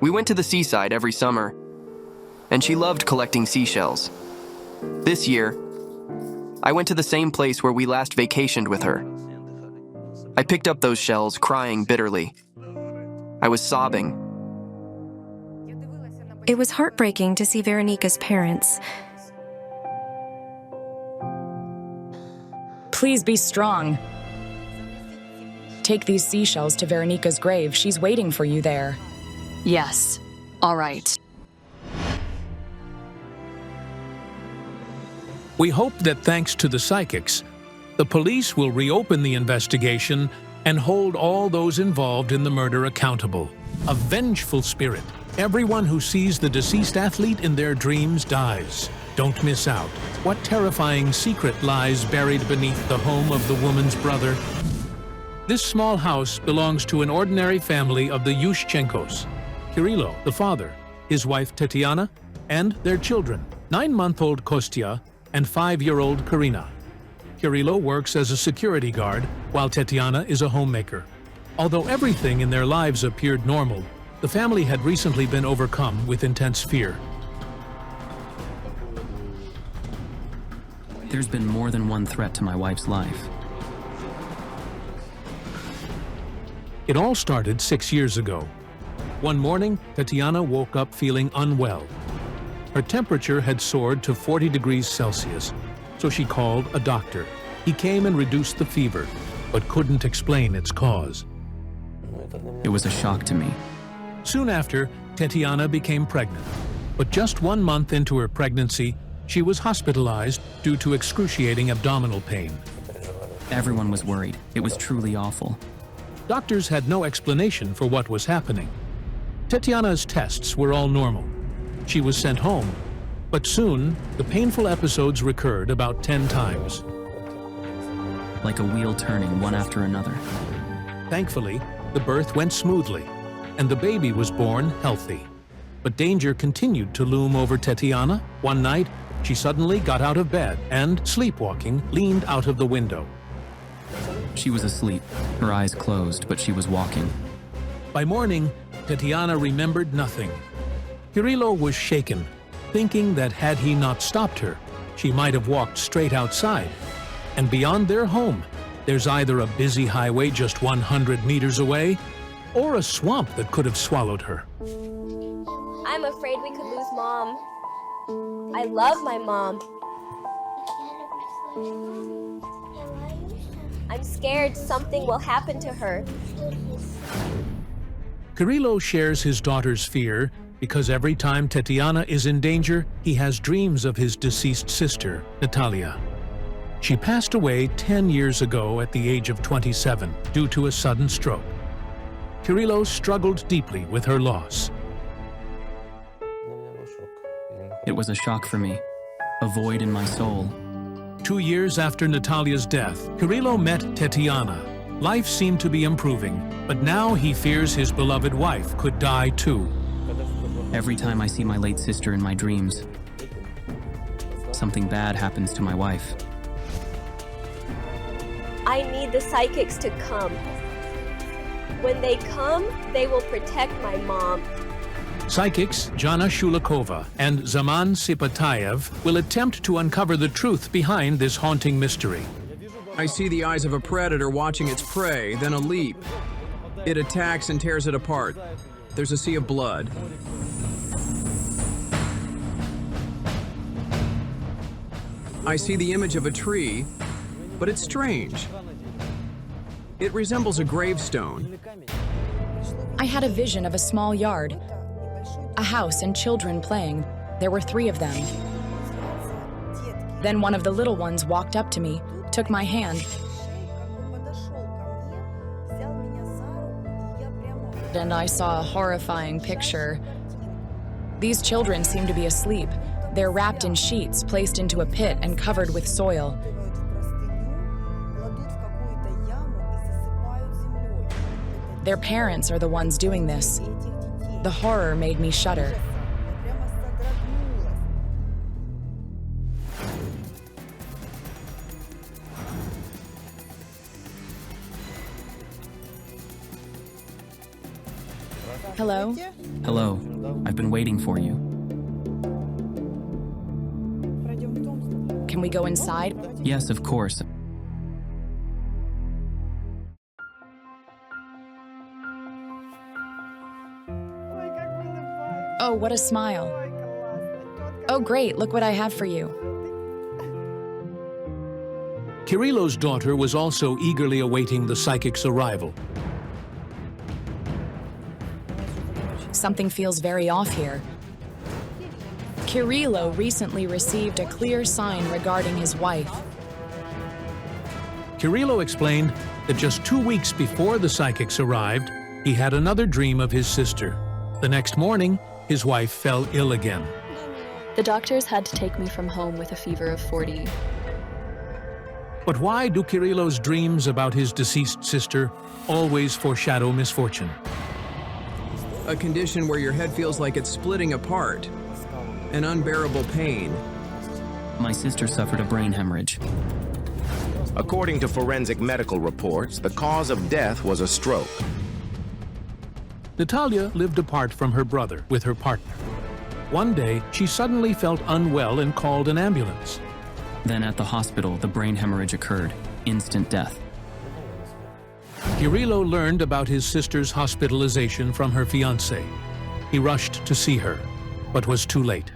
We went to the seaside every summer, and she loved collecting seashells. This year, I went to the same place where we last vacationed with her. I picked up those shells, crying bitterly. I was sobbing. It was heartbreaking to see Veronika's parents. Please be strong. Take these seashells to Veronika's grave. She's waiting for you there. Yes. All right. We hope that thanks to the psychics, the police will reopen the investigation and hold all those involved in the murder accountable. A vengeful spirit. Everyone who sees the deceased athlete in their dreams dies. Don't miss out. What terrifying secret lies buried beneath the home of the woman's brother? This small house belongs to an ordinary family of the Yushchenkos. Kirilo, the father, his wife Tatiana, and their children, 9-month-old Kostya and 5-year-old Karina. Kirilo works as a security guard, while Tatiana is a homemaker. Although everything in their lives appeared normal, the family had recently been overcome with intense fear. There's been more than one threat to my wife's life. It all started 6 years ago. One morning, Tatiana woke up feeling unwell. Her temperature had soared to 40 degrees Celsius, so she called a doctor. He came and reduced the fever, but couldn't explain its cause. It was a shock to me. Soon after, Tatiana became pregnant. But just 1 month into her pregnancy, she was hospitalized due to excruciating abdominal pain. Everyone was worried. It was truly awful. Doctors had no explanation for what was happening. Tatiana's tests were all normal. She was sent home, but soon the painful episodes recurred about 10 times. Like a wheel turning one after another. Thankfully, the birth went smoothly, and the baby was born healthy. But danger continued to loom over Tatiana. One night, She suddenly got out of bed and, sleepwalking, leaned out of the window. She was asleep, her eyes closed, but she was walking. By morning, Tatiana remembered nothing. Kirilo was shaken, thinking that had he not stopped her, she might have walked straight outside. And beyond their home, there's either a busy highway just 100 meters away, or a swamp that could have swallowed her. I'm afraid we could lose Mom. I love my mom. I'm scared something will happen to her. Kirilo shares his daughter's fear because every time Tatiana is in danger, he has dreams of his deceased sister, Natalia. She passed away 10 years ago at the age of 27 due to a sudden stroke. Kirilo struggled deeply with her loss. It was a shock for me, a void in my soul. 2 years after Natalia's death, Kirilo met Tatiana. Life seemed to be improving, but now he fears his beloved wife could die too. Every time I see my late sister in my dreams, something bad happens to my wife. I need the psychics to come. When they come, they will protect my mom. Psychics Zhanna Shulakova and Zaman Sipatayev will attempt to uncover the truth behind this haunting mystery. I see the eyes of a predator watching its prey, then a leap. It attacks and tears it apart. There's a sea of blood. I see the image of a tree, but it's strange. It resembles a gravestone. I had a vision of a small yard, a house and children playing. There were 3 of them. Then one of the little ones walked up to me, took my hand, and I saw a horrifying picture. These children seem to be asleep. They're wrapped in sheets, placed into a pit and covered with soil. Their parents are the ones doing this. The horror made me shudder. Hello? Hello, I've been waiting for you. Can we go inside? Yes, of course. Oh, what a smile. Oh, great, look what I have for you. Kirilo's daughter was also eagerly awaiting the psychic's arrival. Something feels very off here. Kirilo recently received a clear sign regarding his wife. Kirilo explained that just 2 weeks before the psychics arrived, he had another dream of his sister. The next morning, his wife fell ill again. The doctors had to take me from home with a fever of 40. But why do Kirilo's dreams about his deceased sister always foreshadow misfortune? A condition where your head feels like it's splitting apart. An unbearable pain. My sister suffered a brain hemorrhage. According to forensic medical reports, the cause of death was a stroke. Natalia lived apart from her brother with her partner. One day, she suddenly felt unwell and called an ambulance. Then at the hospital, the brain hemorrhage occurred. Instant death. Kirilo learned about his sister's hospitalization from her fiancé. He rushed to see her, but was too late.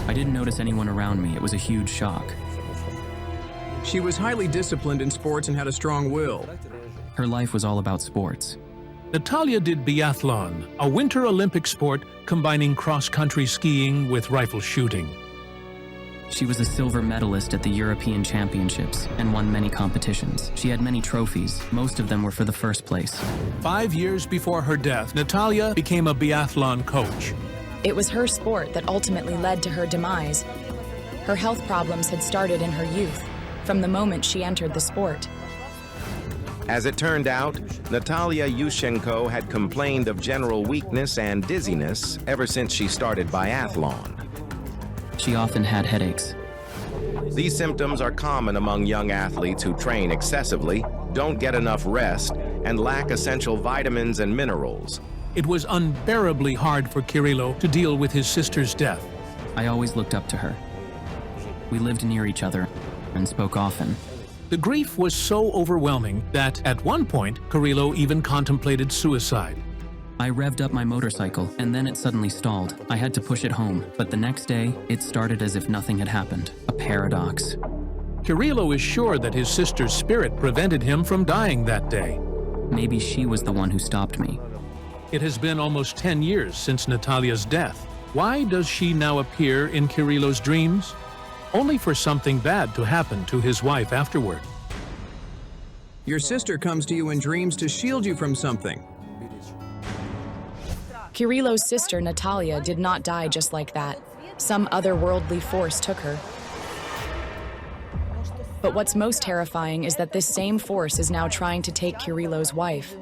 I didn't notice anyone around me. It was a huge shock. She was highly disciplined in sports and had a strong will. Her life was all about sports. Natalia did biathlon, a winter Olympic sport combining cross-country skiing with rifle shooting. She was a silver medalist at the European Championships and won many competitions. She had many trophies. Most of them were for the first place. 5 years before her death, Natalia became a biathlon coach. It was her sport that ultimately led to her demise. Her health problems had started in her youth, from the moment she entered the sport. As it turned out, Natalia Yushchenko had complained of general weakness and dizziness ever since she started biathlon. She often had headaches. These symptoms are common among young athletes who train excessively, don't get enough rest, and lack essential vitamins and minerals. It was unbearably hard for Kirilo to deal with his sister's death. I always looked up to her. We lived near each other and spoke often. The grief was so overwhelming that at one point, Kirilo even contemplated suicide. I revved up my motorcycle, and then it suddenly stalled. I had to push it home, but the next day, it started as if nothing had happened. A paradox. Kirilo is sure that his sister's spirit prevented him from dying that day. Maybe she was the one who stopped me. It has been almost 10 years since Natalia's death. Why does she now appear in Kirilo's dreams? Only for something bad to happen to his wife afterward. Your sister comes to you in dreams to shield you from something. Kirilo's sister, Natalia, did not die just like that. Some otherworldly force took her. But what's most terrifying is that this same force is now trying to take Kirilo's wife.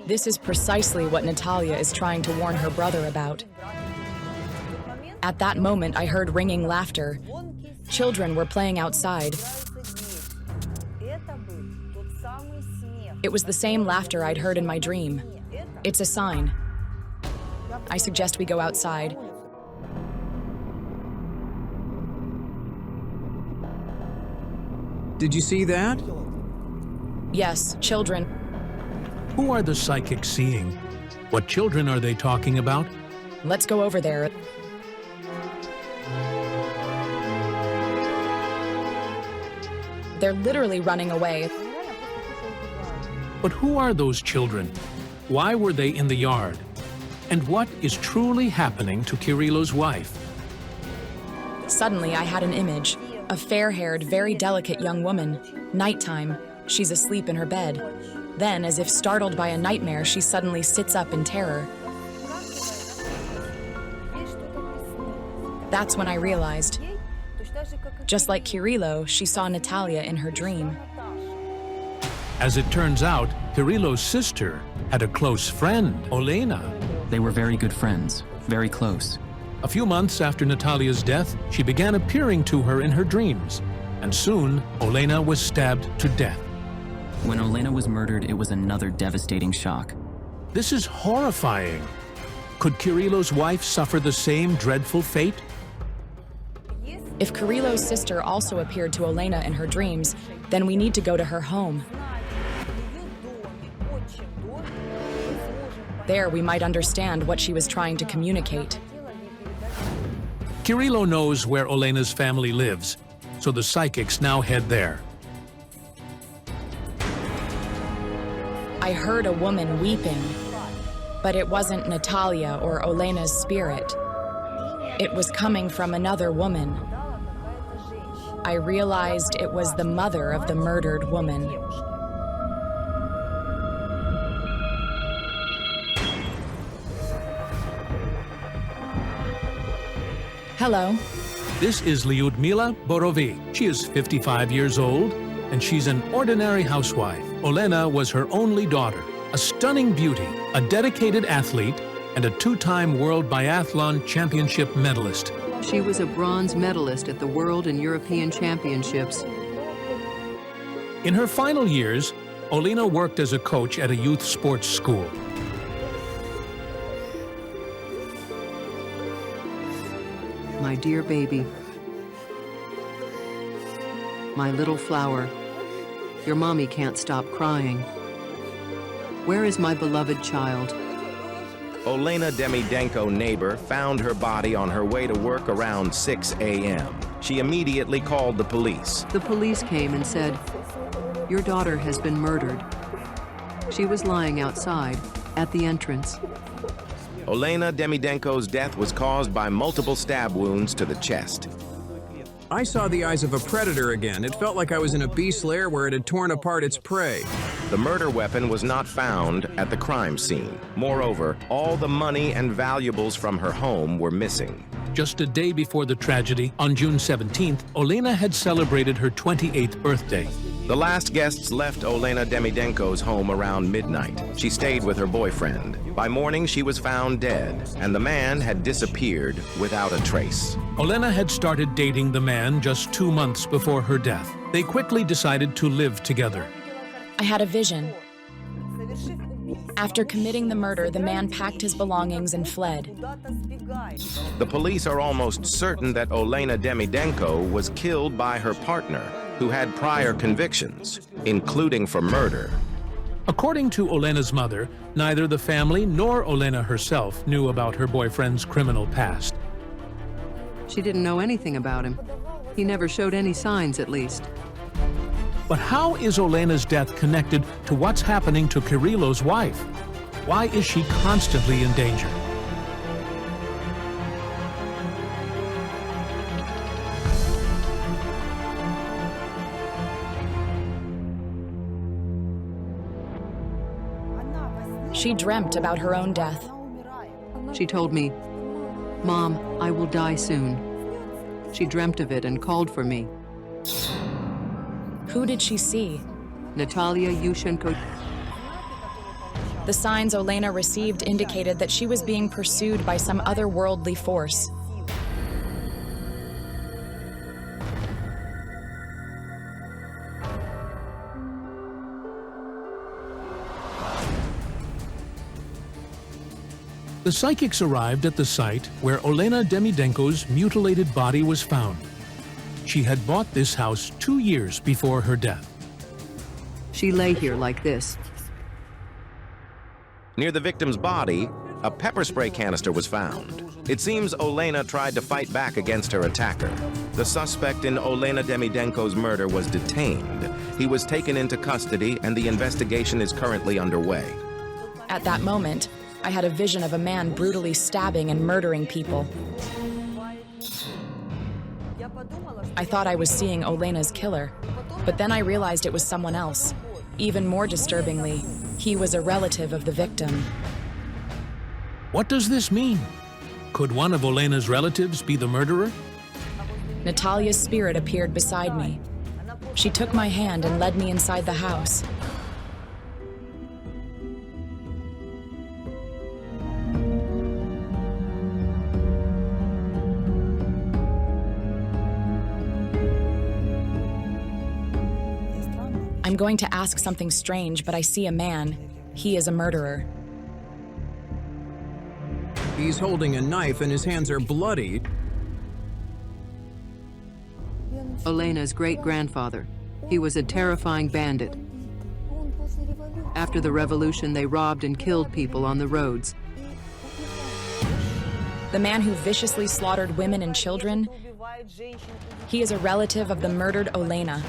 This is precisely what Natalia is trying to warn her brother about. At that moment, I heard ringing laughter. Children were playing outside. It was the same laughter I'd heard in my dream. It's a sign. I suggest we go outside. Did you see that? Yes, children. Who are the psychics seeing? What children are they talking about? Let's go over there. They're literally running away. But who are those children? Why were they in the yard? And what is truly happening to Kirilo's wife? Suddenly, I had an image. A fair-haired, very delicate young woman. Nighttime. She's asleep in her bed. Then, as if startled by a nightmare, she suddenly sits up in terror. That's when I realized. Just like Kirilo, she saw Natalia in her dream. As it turns out, Kirilo's sister had a close friend, Olena. They were very good friends, very close. A few months after Natalia's death, she began appearing to her in her dreams, and soon Olena was stabbed to death. When Olena was murdered, it was another devastating shock. This is horrifying. Could Kirilo's wife suffer the same dreadful fate? If Kirilo's sister also appeared to Olena in her dreams, then we need to go to her home. There, we might understand what she was trying to communicate. Kirilo knows where Olena's family lives, so the psychics now head there. I heard a woman weeping, but it wasn't Natalia or Olena's spirit. It was coming from another woman. I realized it was the mother of the murdered woman. Hello. This is Lyudmila Borovi. She is 55 years old, and she's an ordinary housewife. Olena was her only daughter, a stunning beauty, a dedicated athlete, and a two-time World Biathlon Championship medalist. She was a bronze medalist at the World and European Championships. In her final years, Olena worked as a coach at a youth sports school. My dear baby, my little flower, your mommy can't stop crying. Where is my beloved child? Olena Dmytro neighbor found her body on her way to work around 6 a.m. She immediately called the police. The police came and said, "Your daughter has been murdered." She was lying outside at the entrance. Olena Dmytro's death was caused by multiple stab wounds to the chest. I saw the eyes of a predator again. It felt like I was in a beast's lair where it had torn apart its prey. The murder weapon was not found at the crime scene. Moreover, all the money and valuables from her home were missing. Just a day before the tragedy, on June 17th, Olena had celebrated her 28th birthday. The last guests left Olena Dmytro's home around midnight. She stayed with her boyfriend. By morning, she was found dead, and the man had disappeared without a trace. Olena had started dating the man just 2 months before her death. They quickly decided to live together. I had a vision. After committing the murder, the man packed his belongings and fled. The police are almost certain that Olena Dmytro was killed by her partner, who had prior convictions, including for murder. According to Olena's mother, neither the family nor Olena herself knew about her boyfriend's criminal past. She didn't know anything about him. He never showed any signs, at least. But how is Olena's death connected to what's happening to Kirillo's wife? Why is she constantly in danger? She dreamt about her own death. She told me, "Mom, I will die soon." She dreamt of it and called for me. Who did she see? Natalia Yushchenko. The signs Olena received indicated that she was being pursued by some otherworldly force. The psychics arrived at the site where Olena Dmytrenko's mutilated body was found. She had bought this house 2 years before her death. She lay here like this. Near the victim's body, a pepper spray canister was found. It seems Olena tried to fight back against her attacker. The suspect in Olena Dmytrenko's murder was detained. He was taken into custody and the investigation is currently underway. At that moment, I had a vision of a man brutally stabbing and murdering people. I thought I was seeing Olena's killer, but then I realized it was someone else. Even more disturbingly, he was a relative of the victim. What does this mean? Could one of Olena's relatives be the murderer? Natalia's spirit appeared beside me. She took my hand and led me inside the house. I'm going to ask something strange, but I see a man. He is a murderer. He's holding a knife and his hands are bloody. Olena's great-grandfather. He was a terrifying bandit. After the revolution, they robbed and killed people on the roads. The man who viciously slaughtered women and children, he is a relative of the murdered Olena.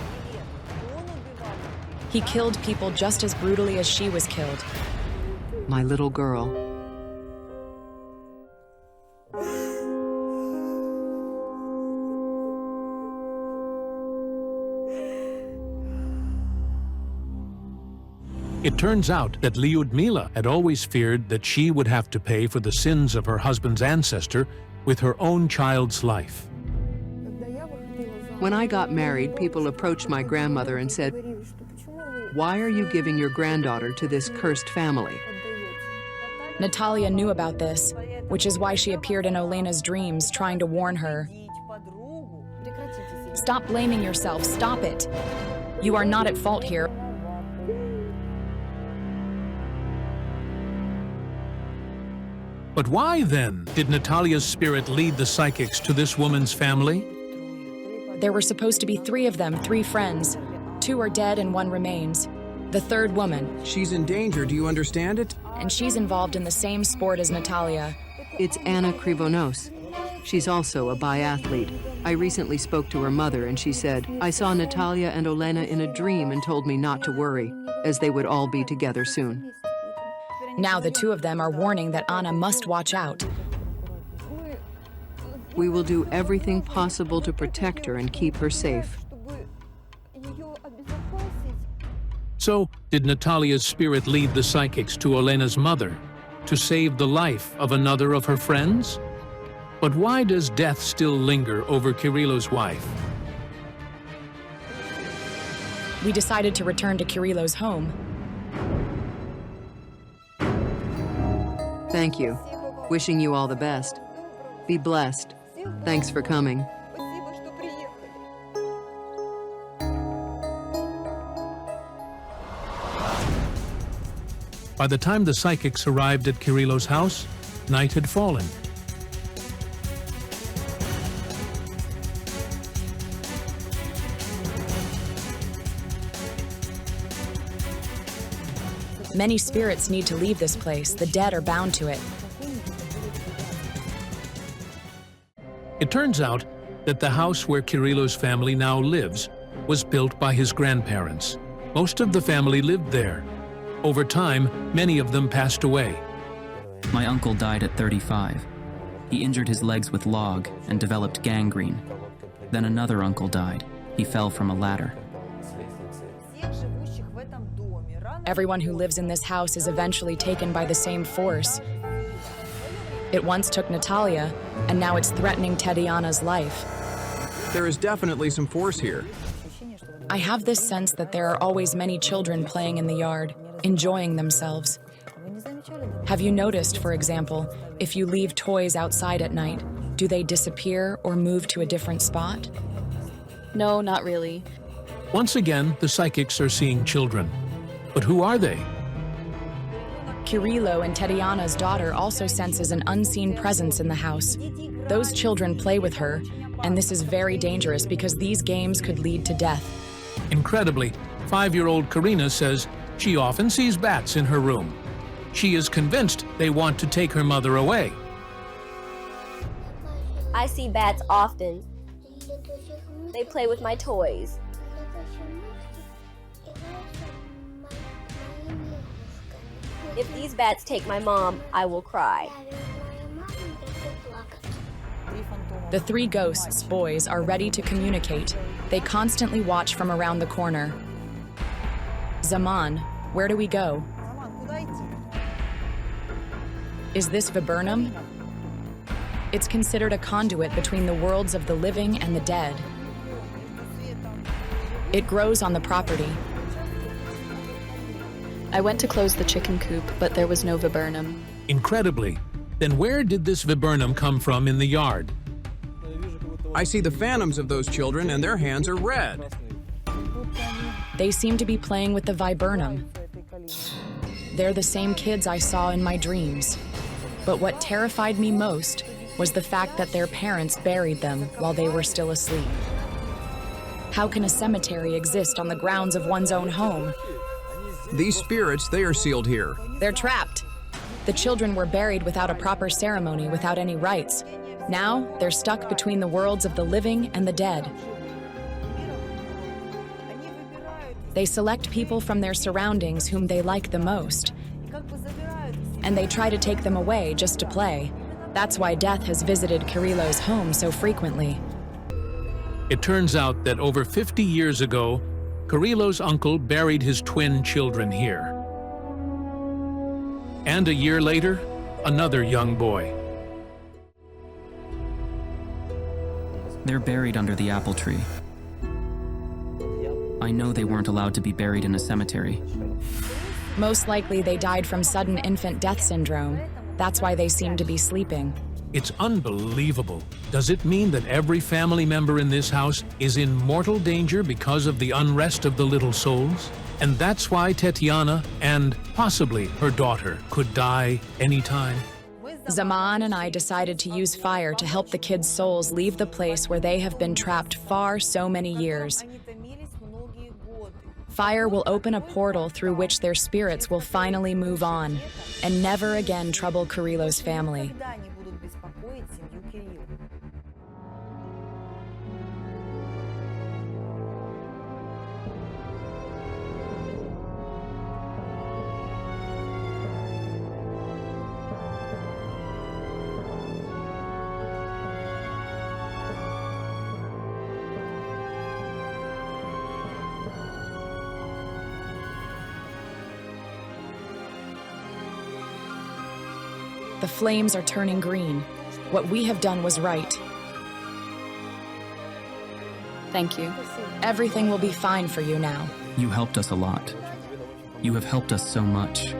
He killed people just as brutally as she was killed. My little girl. It turns out that Lyudmila had always feared that she would have to pay for the sins of her husband's ancestor with her own child's life. When I got married, people approached my grandmother and said, "Why are you giving your granddaughter to this cursed family?" Natalia knew about this, which is why she appeared in Olena's dreams, trying to warn her. Stop blaming yourself, stop it. You are not at fault here. But why, then, did Natalia's spirit lead the psychics to this woman's family? There were supposed to be 3 of them, 3 friends. 2 are dead and 1 remains. The 3rd woman. She's in danger, do you understand it? And she's involved in the same sport as Natalia. It's Anna Krivonos. She's also a biathlete. I recently spoke to her mother and she said, "I saw Natalia and Olena in a dream and told me not to worry, as they would all be together soon." Now the 2 of them are warning that Anna must watch out. We will do everything possible to protect her and keep her safe. So, did Natalia's spirit lead the psychics to Olena's mother to save the life of another of her friends? But why does death still linger over Kirillo's wife? We decided to return to Kirillo's home. Thank you. Wishing you all the best. Be blessed. Thanks for coming. By the time the psychics arrived at Kirillo's house, night had fallen. Many spirits need to leave this place. The dead are bound to it. It turns out that the house where Kirillo's family now lives was built by his grandparents. Most of the family lived there. Over time, many of them passed away. My uncle died at 35. He injured his legs with log and developed gangrene. Then another uncle died. He fell from a ladder. Everyone who lives in this house is eventually taken by the same force. It once took Natalia, and now it's threatening Tatiana's life. There is definitely some force here. I have this sense that there are always many children playing in the yard, enjoying themselves. Have you noticed, for example, if you leave toys outside at night, do they disappear or move to a different spot? No, not really. Once again, the psychics are seeing children. But who are they? Kirillo and Tatiana's daughter also senses an unseen presence in the house. Those children play with her, and this is very dangerous because these games could lead to death. Incredibly, 5-year-old Karina says she often sees bats in her room. She is convinced they want to take her mother away. I see bats often. They play with my toys. If these bats take my mom, I will cry. The 3 ghosts' boys are ready to communicate. They constantly watch from around the corner. Zaman, where do we go? Is this viburnum? It's considered a conduit between the worlds of the living and the dead. It grows on the property. I went to close the chicken coop, but there was no viburnum. Incredibly, then where did this viburnum come from in the yard? I see the phantoms of those children and their hands are red. They seem to be playing with the viburnum. They're the same kids I saw in my dreams. But what terrified me most was the fact that their parents buried them while they were still asleep. How can a cemetery exist on the grounds of one's own home? These spirits, they are sealed here. They're trapped. The children were buried without a proper ceremony, without any rites. Now, they're stuck between the worlds of the living and the dead. They select people from their surroundings whom they like the most. And they try to take them away just to play. That's why death has visited Kirillo's home so frequently. It turns out that over 50 years ago, Kirillo's uncle buried his twin children here. And a year later, another young boy. They're buried under the apple tree. I know they weren't allowed to be buried in a cemetery. Most likely they died from sudden infant death syndrome. That's why they seem to be sleeping. It's unbelievable. Does it mean that every family member in this house is in mortal danger because of the unrest of the little souls? And that's why Tatiana and possibly her daughter could die anytime? Zaman and I decided to use fire to help the kids' souls leave the place where they have been trapped for so many years. Fire will open a portal through which their spirits will finally move on and never again trouble Kirillo's family. The flames are turning green. What we have done was right. Thank you. Everything will be fine for you now. You helped us a lot. You have helped us so much.